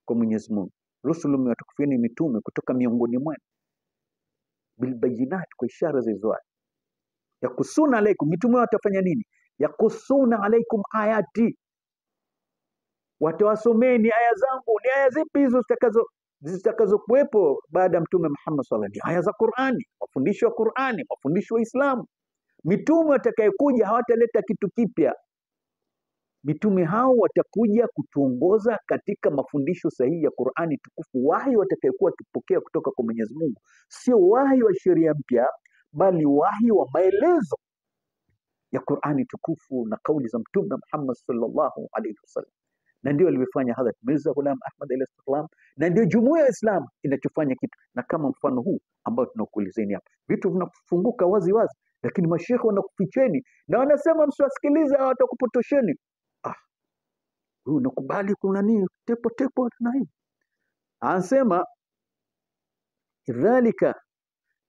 kwa Mwenyezi Mungu. Rusulun, watakufieni mitume kutoka miongoni mwenu, bilbayinat, kwa ishara zilizowazi. Yakusuna alaikum, mitume watafanya nini? Yakusuna alaikum ayati, watawasomeni aya zangu. Ni aya zipi hizo zitakazokuwepo baada ya Mtume Muhammad sallallahu alaihi wasallam? Aya za Qur'ani, mafundisho ya Qur'ani, mafundisho ya Uislamu. Mitume watakayekuja hawataleta kitu kipya. Mitume hao watakuja kutuongoza katika mafundisho sahihi ya Qur'ani tukufu. Wahi watakayekuwa wakipokea kutoka kwa Mwenyezi Mungu sio wahi wa sheria mpya, bali wahi wa maelezo ya Qur'ani tukufu na kauli za Mtume Muhammad sallallahu alaihi wasallam. Na ndio alivyofanya Hadhrat Mirza Ghulam Ahmad alayhi salam, na ndio jumuiya ya Islam inachofanya kitu. Na kama mfano huu ambao tunakuelezeni hapa, vitu vinafunguka wazi wazi, lakini mashekhe wanakuficheni na wanasema msiwasikilize, watakupotosheni. Huyu nakubali kuna nini tepo na hii. Anasema dhalika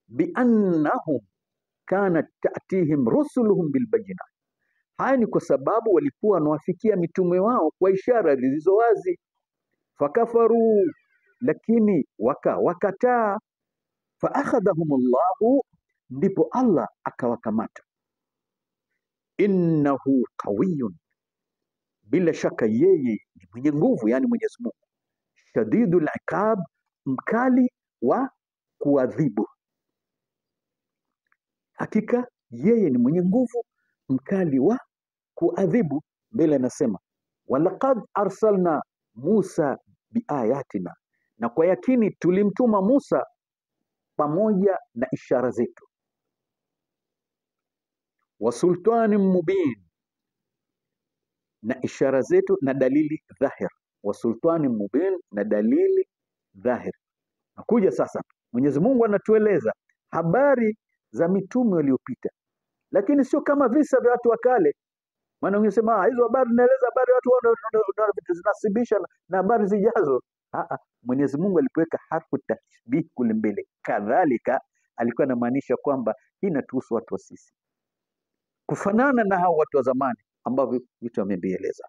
biannahum kanat ta'tihim rusuluhum bilbayinat, haya ni kwa sababu walikuwa wanawafikia mitume wao kwa ishara zilizo wazi. Fakafaru, lakini wakataa. Fa akhadhahumullahu, ndipo Allah akawakamata. Innahu qawiyyun, bila shaka yeye ni mwenye nguvu, yani Mwenyezi Mungu. Shadidul iqab, mkali wa kuadhibu. Hakika yeye ni mwenye nguvu, mkali wa kuadhibu. Mbele anasema walaqad arsalna Musa biayatina, na kwa yakini tulimtuma Musa pamoja na ishara zetu. Wa sultanin mubin, na ishara zetu na dalili dhahir. Wa sultanin mubin, na dalili dhahir. Nakuja sasa, Mwenyezi Mungu anatueleza habari za mitume waliopita, lakini sio kama visa vya watu wa kale. Maana ungesema hizo habari naeleza habari watu wao zinasibisha na habari zijazo. Mwenyezi Mungu alipoweka harfu tashbih kule mbele, kadhalika alikuwa anamaanisha kwamba hii inatuhusu watu wa sisi, kufanana na hao watu wa zamani ambao vitu wamebieleza.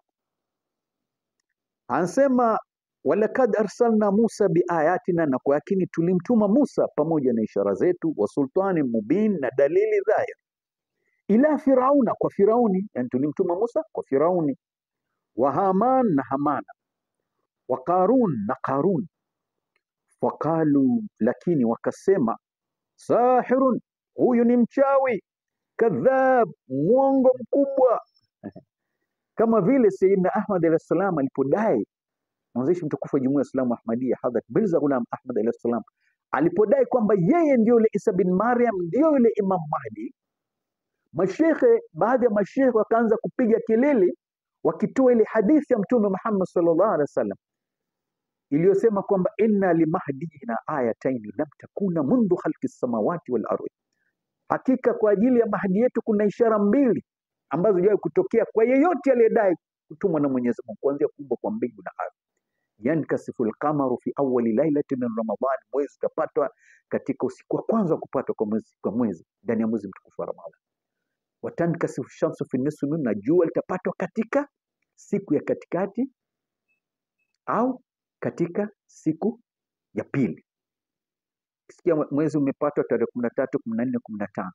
Anasema walakad arsalna Musa biayatina, na kwa yakini tulimtuma Musa pamoja na ishara zetu. Wa sultani mubin, na dalili dhahir. Ila Firauna, kwa Firauni, yani tulimtuma Musa kwa Firauni. Wa Haman, na Hamana. Wa Qarun, na Qarun. Faqalu, lakini wakasema, sahirun, huyu ni mchawi, kadhab, mwongo mkubwa. Kama vile Sayyidina Ahmad alayhi salam alipodai, mwanzishi mtukufu wa Jumuiya ya Islamu Ahmadiyya Hadhrat Mirza Ghulam Ahmad alayhi salam alipodai kwamba yeye ndio yule Isa bin Maryam, ndio yule Imam Mahdi, mashekhe, baadhi ya mashekhe wakaanza kupiga kelele wakitoa ile hadithi ya Mtume Muhammad sallallahu alaihi wasallam iliyosema kwamba inna limahdina ayataini lam takuna mundu khalqi samawati wal ardi, hakika kwa ajili ya Mahdi yetu kuna ishara mbili ambazo hazijawahi kutokea kwa yeyote aliyedai kutumwa na Mwenyezi Mungu, kuanzia kuumbwa kwa mbingu na ardhi. Yankasiful qamaru fi awwali lailatin min Ramadan, mwezi utapatwa katika usiku wa kwanza kupatwa kwa mwezi ndani ya mwezi mtukufu wa Ramadhani. Watankasifu shamsu fi nisfi min, na jua litapatwa katika siku ya katikati au katika siku ya pili. Sikia mwezi umepatwa tarehe 13, 14, 15.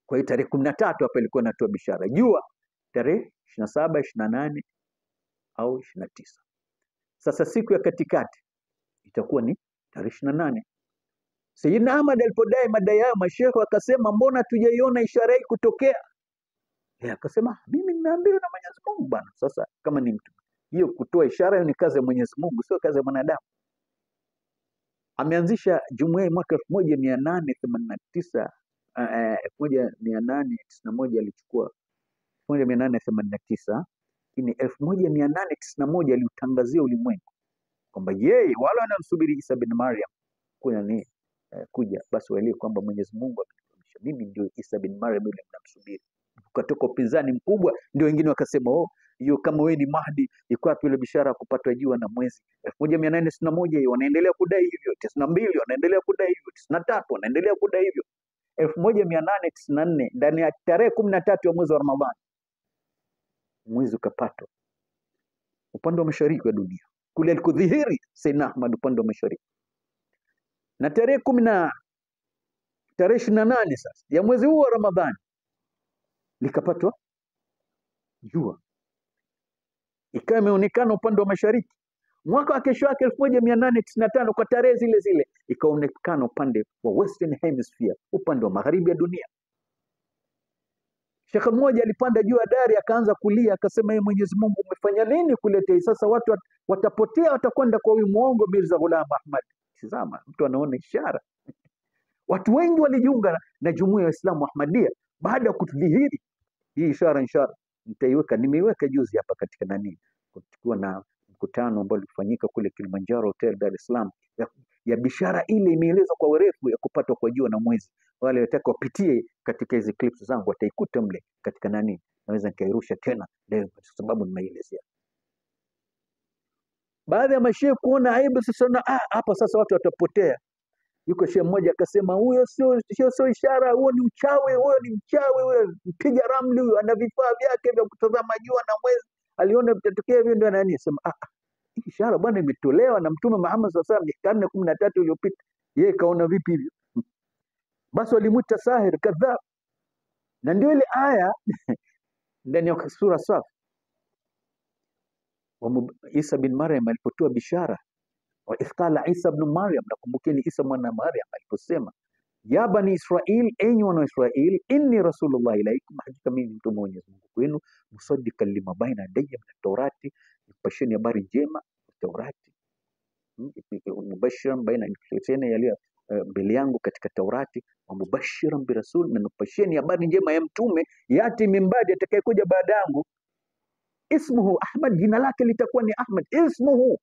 Kwa hiyo tarehe 13 hapa ilikuwa inatoa bishara. Jua tarehe 27, 28 au 29. Sasa siku ya katikati itakuwa ni tarehe 28. Sayyidina Ahmad alipodai madai hayo, masheikh akasema mbona tujaiona ishara hii kutokea? Akasema mimi nimeambiwa na Mwenyezi Mungu bwana. Sasa kama ni mtu, hiyo kutoa ishara hiyo ni kazi ya Mwenyezi Mungu, sio kazi ya mwanadamu. Ameanzisha jumuiya mwaka 1889, 1891 alichukua 1889, lakini 1891 aliutangazia ulimwengu kwamba yeye wale wanaomsubiri Isa bin Maryam kuja basi waelewe kwamba Mwenyezi Mungu amenifikisha mimi ndio Isa bin Maryam yule mnamsubiri. Ukatoka upinzani mkubwa, ndio wengine wakasema hiyo kama wewe ni Mahdi, iko wapi ile bishara ya kupatwa jua na mwezi? 1891 wanaendelea kudai hivyo, 92 wanaendelea kudai hivyo, 93 wanaendelea kudai hivyo. 1894 ndani ya tarehe 13 ya mwezi wa Ramadhani mwezi ukapatwa upande wa mashariki wa dunia, kule alikudhihiri Sayyidina Ahmad upande wa mashariki. Na tarehe 28 sasa ya mwezi huu wa Ramadhani likapatwa jua, ikawa imeonekana upande wa mashariki. Mwaka wa kesho yake 1895 kwa tarehe zile zile ikaonekana upande wa Western Hemisphere, upande wa magharibi ya dunia. Shekhe mmoja alipanda juu ya dari akaanza kulia, akasema Mwenyezi Mungu umefanya nini kuleta hii? Sasa watu watapotea, watakwenda kwa huyu muongo Mirza Ghulam Ahmad. Tazama, mtu anaona ishara. Watu wengi walijiunga na jumuiya ya Waislamu Ahmadiyya baada ya kutudhihiri hii ishara. Inshallah nimeiweka juzi hapa katika nani, kulikuwa na mkutano ambao ulifanyika kule Kilimanjaro Hotel Dar es Salaam ya bishara ile, imeelezwa kwa urefu ya kupatwa kwa jua na mwezi. Wale wataka wapitie katika hizi clips zangu wataikuta mle katika nani, naweza nikairusha tena leo kwa sababu nimeelezea. Baadhi ya mashehe kuona aibu sasa, hapa sasa watu watapotea. Yuko shehe mmoja akasema huyo sio ishara, huo ni uchawi, huyo ni mchawi, huyo mpiga ramli, huyo ana vifaa vyake vya kutazama jua na mwezi, aliona vitatokea hivyo ndio nani. Sema ishara bwana imetolewa na Mtume Muhammad sallallahu alaihi wasallam karne 13 iliyopita, yeye kaona vipi hivyo? Basi walimuita sahir kadhab. Na ndio ile aya ndani ya sura Saf Isa bin Maryam alipotoa bishara, wa ifqala Isa ibn Maryam, nakumbukeni Isa mwana Maryam aliposema ya bani Israil, enyi wana Israil, inni rasulullah ilaikum, hakika mimi mtume wa Mwenyezi Mungu kwenu, musaddiqan lima baina yadayya min at-taurati, nipasheni habari njema Taurati, mubashiran baina nikutene yaliyo mbele yangu katika Taurati, wa mubashiran bi rasul, na nipasheni habari njema ya mtume yati mimbadi, atakayekuja baada yangu, ismuhu Ahmad, jina lake litakuwa ni Ahmad, ismuhu.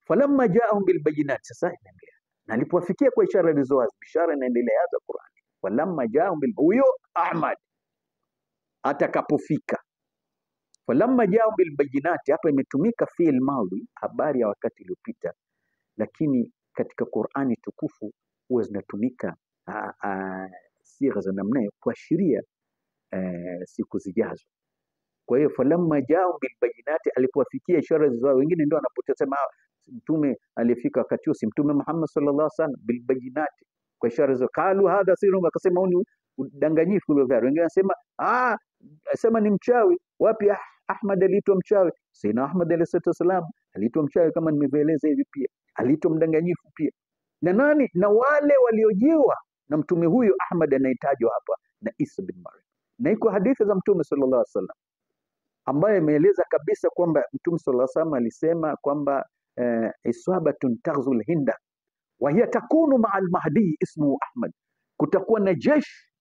Falamma jaahum bil bayinat, sasa inaendelea na alipowafikia kwa ishara zilizowazi, bishara inaendelea za Qur'ani. Falamma jaahum bil, huyo Ahmad atakapofika, falamma jaahum bil bayinat, hapa imetumika fi'il madhi, habari ya wakati uliopita, lakini katika Qur'ani tukufu huwa zinatumika sigha za namna hiyo kuashiria siku zijazo. Kwa hiyo falamma jaahum bil bayinat, alipowafikia ishara zilizowazi. Wengine ndio wanapotesema mtume aliyefika wakati huo si Mtume Muhammad sallallahu alaihi wasallam, bil bayinati, kwa ishara hizo. Kalu hadha sirrun, akasema huu ni udanganyifu uliovyaro. Wengine wanasema sema ni mchawi. Wapi Ahmad aliitwa mchawi? Sayyidina Ahmad alayhi wasallam aliitwa mchawi, kama nimevyoeleza hivi, pia aliitwa mdanganyifu pia. Na nani? Na wale waliojiwa na mtume huyu Ahmad anayetajwa hapa na Isa bin Maryam. Na iko hadithi za Mtume sallallahu alaihi wasallam ambayo imeeleza kabisa kwamba Mtume sallallahu alaihi wasallam alisema kwamba iswabatun taghzul hinda wa hiya takunu ma'al mahdi ismu Ahmad, kutakuwa na jeshi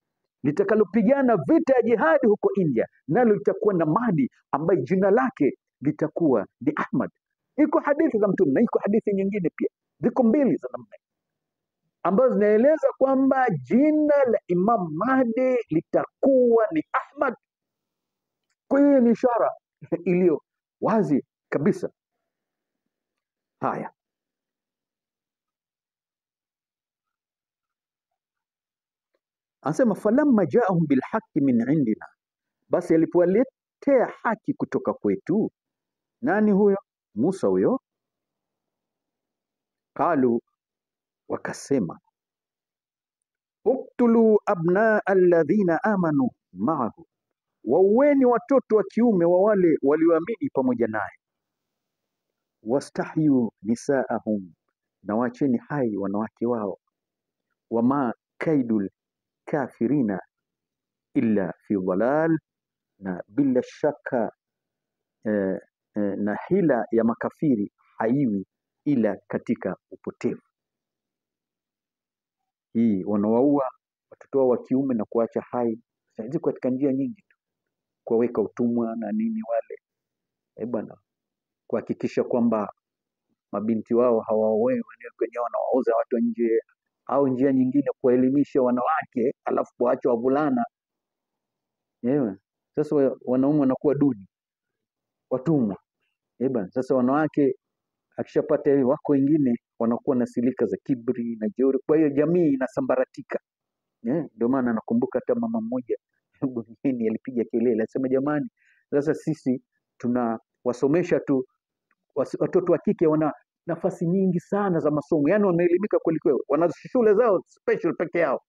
litakalopigana vita ya jihadi huko India, nalo litakuwa na Mahdi ambaye jina lake litakuwa ni Ahmad. Iko hadithi za Mtume na iko hadithi nyingine pia, ziko mbili za namna ambazo zinaeleza kwamba jina la Imam Mahdi litakuwa ni Ahmad. Kwa hiyo ni ishara iliyo wazi kabisa. Haya, anasema falamma jaahum bilhaqqi min indina, basi alipowaletea haki kutoka kwetu. Nani huyo? Musa huyo, qalu, wakasema, uktulu abnaa alladhina amanu ma'ahu, waueni watoto wa kiume wa wale walioamini pamoja naye, wastahyu nisaahum, na wacheni hai wanawake wao, wama kaidul kafirina illa fi dhalal, na bila shaka na hila ya makafiri haiwi ila katika upotevu. Hii wanawaua watoto wao wa kiume na kuacha hai saizi katika njia nyingi tu, kuwaweka utumwa na nini wale bwana, kuhakikisha kwamba mabinti wao hawaolewi wenyewe, wanawauza watu nje, au njia nyingine kuelimisha wanawake alafu kuacha wavulana. Sasa wanaume wanakuwa duni, watumwa. Sasa wanawake akishapata hiyo, wako wengine wanakuwa na silika za kibri na jeuri, kwa hiyo jamii inasambaratika. Ndio maana nakumbuka hata mama mmoja bungeni alipiga kelele, alisema jamani, sasa sisi tunawasomesha tu watoto wa kike, wana nafasi nyingi sana za masomo, yani wameelimika kweli kweli, wana shule zao special peke yao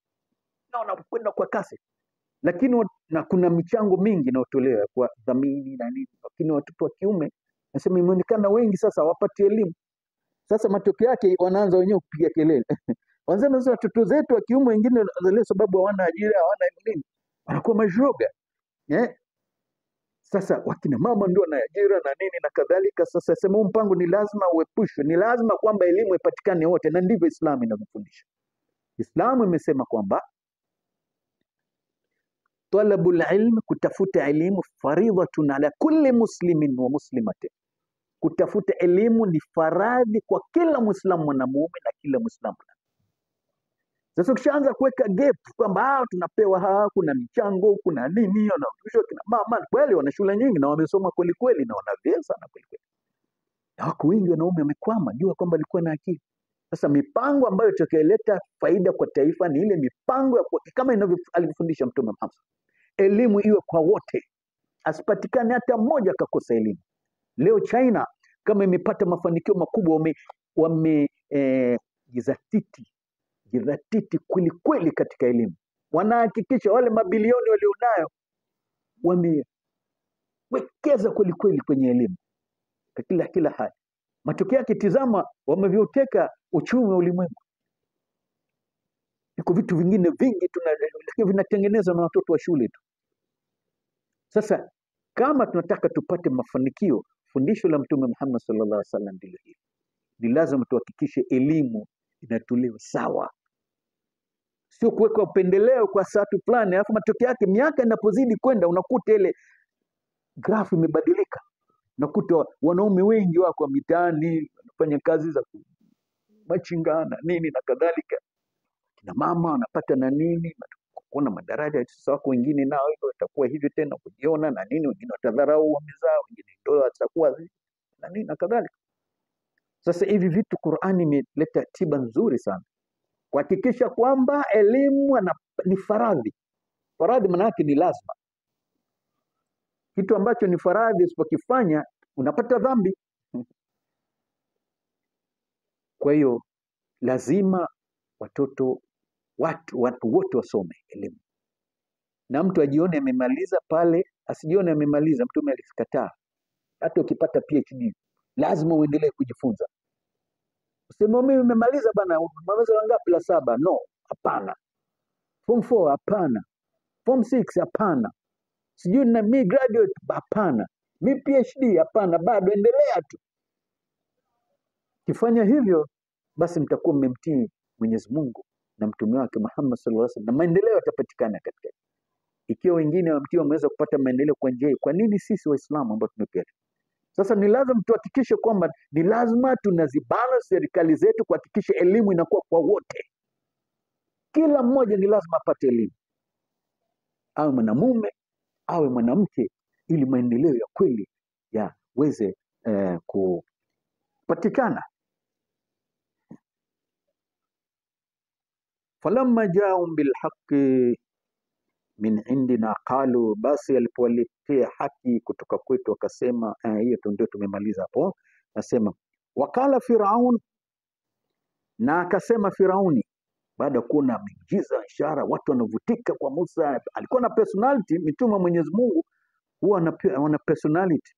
na wanakwenda kwa kasi, lakini na kuna michango mingi inayotolewa kwa dhamini na nini, lakini watoto wa kiume nasema imeonekana wengi sasa hawapati elimu. Sasa matokeo yake wanaanza wenyewe kupiga kelele wanasema sasa watoto zetu wa kiume wengine wazalea sababu hawana ajira, hawana elimu, wanakuwa mashoga. Sasa wakina mama ndio wana ajira na nini na kadhalika. Sasa sema mpango ni lazima uepushwe, ni lazima kwamba elimu ipatikane wote, na ndivyo Islamu inavyofundisha. Islamu imesema kwamba talabul ilm, kutafuta elimu, faridhatun ala kulli muslimin wa muslimatin, kutafuta elimu ni faradhi kwa kila Muislamu mwanamume na kila Muislamu. Sasa ukishaanza kuweka gap kwamba tunapewa kuna michango, kuna nini, wanarushwa kina mama, kweli wana shule nyingi na wamesoma kweli kweli na wana vyeo sana kweli kweli, na wako wengi wanaume wamekwama, jua kwamba alikuwa na akili. Sasa mipango ambayo itakayoleta faida kwa taifa ni ile mipango ya kama alivyofundisha Mtume Muhammad, elimu iwe kwa wote, asipatikane hata mmoja akakosa elimu. Leo China kama imepata mafanikio makubwa, jizatiti kweli kweli katika elimu, wanahakikisha wale mabilioni walionayo wamewekeza kweli kweli kwenye elimu kila hali. Matokeo yake tizama, wamevioteka uchumi wa ulimwengu. Iko vitu vingine vingi lakini vinatengenezwa na watoto wa shule tu. Sasa kama tunataka tupate mafanikio, fundisho la Mtume Muhammad sallallahu alaihi wasallam ndilo hili. Ni lazima tuhakikishe elimu inatolewa sawa, sio kuweka upendeleo kwa watu fulani, alafu matokeo yake miaka inapozidi kwenda unakuta ile grafu imebadilika. Unakuta wanaume wengi wako mitaani wanafanya kazi za machinga na nini na kadhalika, kina mama wanapata na nini, kuna madaraja. Sasa wako wengine nao hivyo itakuwa hivyo tena, kujiona na nini, wengine watadharau wamezao, wengine ndio watakuwa na nini na kadhalika. Sasa hivi vitu Qur'ani imeleta tiba nzuri sana kuhakikisha kwamba elimu ni faradhi. Faradhi maana yake ni lazima. Kitu ambacho ni faradhi usipokifanya unapata dhambi. Kwa hiyo lazima watu wote wasome elimu, na mtu ajione amemaliza pale, asijione amemaliza. Mtume alikataa, hata ukipata PhD lazima uendelee kujifunza. Useme mimi nimemaliza bana, umemaliza ngapi la 7? No, hapana. Form 4 hapana. Form 6 hapana. Sijui na mimi graduate hapana. Mimi PhD hapana, bado endelea tu. Kifanya hivyo basi mtakuwa mmemtii Mwenyezi Mungu na mtume wake Muhammad sallallahu alaihi wasallam, na maendeleo yatapatikana katika. Ikiwa wengine wameweza kupata maendeleo kwa njia, kwa nini sisi Waislamu ambao tumepewa? Sasa ni lazima tuhakikishe kwamba ni lazima tunazibana serikali zetu kuhakikisha elimu inakuwa kwa wote. Kila mmoja ni lazima apate elimu, awe mwanamume awe mwanamke, ili maendeleo ya kweli yaweze kupatikana. Falamma jaahum bilhaqqi min indina qalu, basi alipowaletea haki kutoka kwetu wakasema, hiyo ndio tumemaliza hapo. Asema wakala Firaun, na akasema Firauni, baada ya kuona miujiza, ishara, watu wanavutika kwa Musa. Alikuwa na personality. Mitume wa Mwenyezi Mungu huwa wana personality.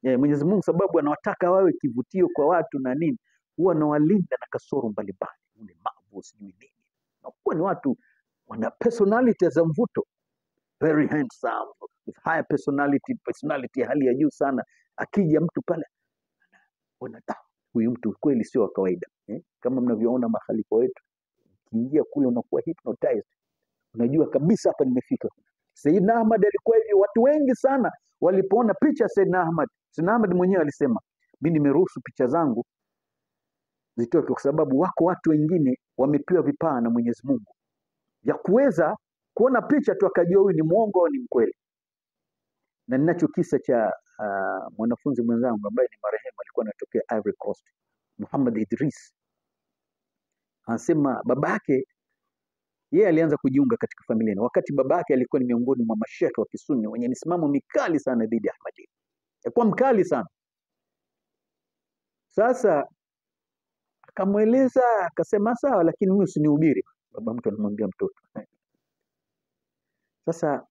Mwenyezi Mungu sababu anawataka wawe kivutio kwa watu na nini, huwa anawalinda na kasoro mbalimbali, ulemavu, sijui nini. Nakuwa ni watu wana personality za mvuto, very handsome, with high personality ya hali ya juu sana. Akija mtu pale huyu mtu kweli sio wa kawaida. Kama mnavyoona makhalifa wetu, ukiingia kule unakuwa hypnotized, unajua kabisa hapa nimefika. Sayyidina Ahmad alikuwa hivi. Watu wengi sana walipoona picha Sayyidina Ahmad mwenyewe alisema, mimi nimeruhusu picha zangu zitoke kwa sababu wako watu wengine wamepewa vipawa na Mwenyezi Mungu ya kuweza kuona picha tu akajua huyu ni mwongo au ni mkweli. Na ninacho kisa cha mwanafunzi mwenzangu ambaye ni marehemu, alikuwa anatokea Ivory Coast, Muhammad Idris. Anasema babake yeye alianza kujiunga katika familia, na wakati babake alikuwa ni miongoni mwa mashekhe wa Kisunni wenye misimamo mikali sana dhidi ya Ahmadiyya. Alikuwa mkali sana. Sasa akamweleza, akasema sawa, lakini mimi usinihubiri. Baba mtu anamwambia mtoto. Sasa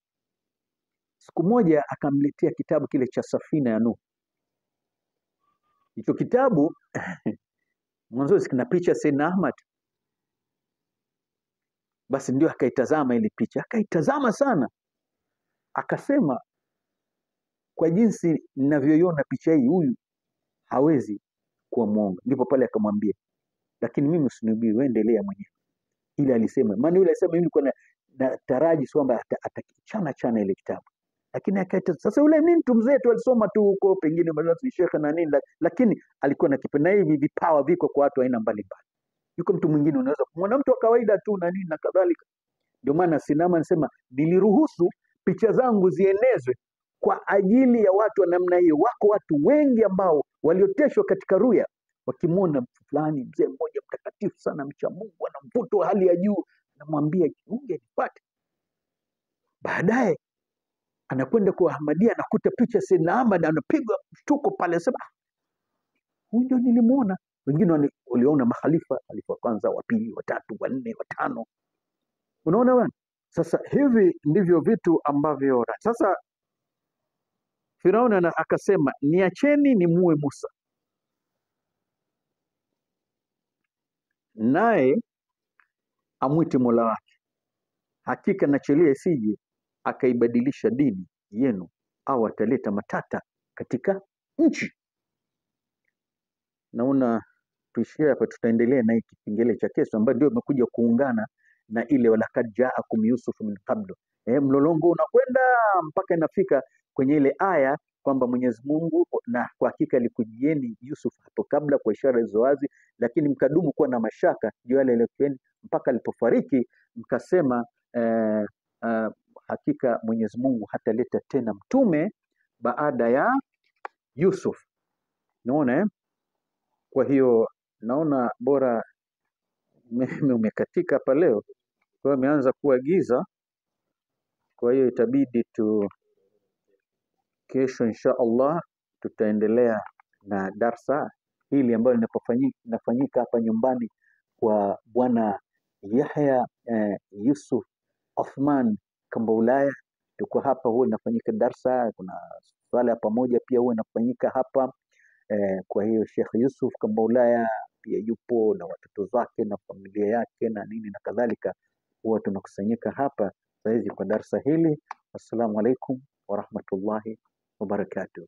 siku moja akamletea kitabu kile cha Safina ya Nuh. Hicho kitabu mwanzo kina picha Sayyidina Ahmad. Basi ndio akaitazama ile picha, akaitazama sana, akasema kwa jinsi ninavyoiona picha hii, huyu hawezi kuwa mwongo. Ndipo pale akamwambia, lakini mimi usinihubiri, wewe endelea mwenyewe. Ile alisema, maana yule alisema mimi nilikuwa na taraji kwamba atakichana ile kitabu. Lakini akaita, sasa yule ni mtu mzee tu, alisoma tu huko pengine madrasa shekhe na nini, lakini alikuwa na kipenda hivi vipawa viko kwa watu aina mbalimbali. Yuko mtu mwingine unaweza kumwona mtu wa kawaida tu na nini na kadhalika. Ndio maana Sinama anasema niliruhusu picha zangu zienezwe kwa ajili ya watu wa namna hiyo. Wako watu wengi ambao walioteshwa katika ruya, wakimwona fulani mzee mmoja mtakatifu sana, mcha Mungu, ana mvuto wa hali ya juu, anamwambia ungenipata. Baadaye anakwenda kwa Ahmadiyya, anakuta picha Sayyidina Ahmad, anapigwa mshtuko pale, sema huyu ndio nilimuona. Wengine waliona makhalifa, khalifa wa kwanza, wa pili, wa tatu, wa nne, wa tano. Unaona bwana? Sasa hivi ndivyo vitu ambavyo sasa Firauni akasema, niacheni nimuue Musa, naye amwite Mola wake, hakika nachelia isije akaibadilisha dini yenu au ataleta matata katika nchi. Naona tuishie hapa, tutaendelea na hiki kipengele cha kesho ambayo ndio imekuja kuungana na ile walakad jaakum Yusuf min qablu. Mlolongo unakwenda mpaka inafika kwenye ile aya kwamba Mwenyezi Mungu na kwa hakika alikujieni Yusuf hapo kabla kwa ishara hizo wazi, lakini mkadumu kuwa na mashaka juu yale yaliyokeni mpaka alipofariki, mkasema hakika Mwenyezi Mungu hataleta tena mtume baada ya Yusuf. Naona kwa hiyo naona bora umekatika hapa leo, kwa hiyo imeanza kuwa giza. Kwa hiyo itabidi kesho insha Allah tutaendelea na darsa hili ambalo linafanyika hapa nyumbani kwa bwana Yahya Yusuf Othman Kambaulaya. Tuko hapa, huwa inafanyika darsa, kuna swala pamoja pia huwa inafanyika hapa. Kwa hiyo Sheikh Yusuf Kambaulaya pia yupo na watoto zake na familia yake na nini na kadhalika, huwa tunakusanyika hapa saizi kwa darsa hili. Assalamu alaikum wa rahmatullahi wa barakatuh.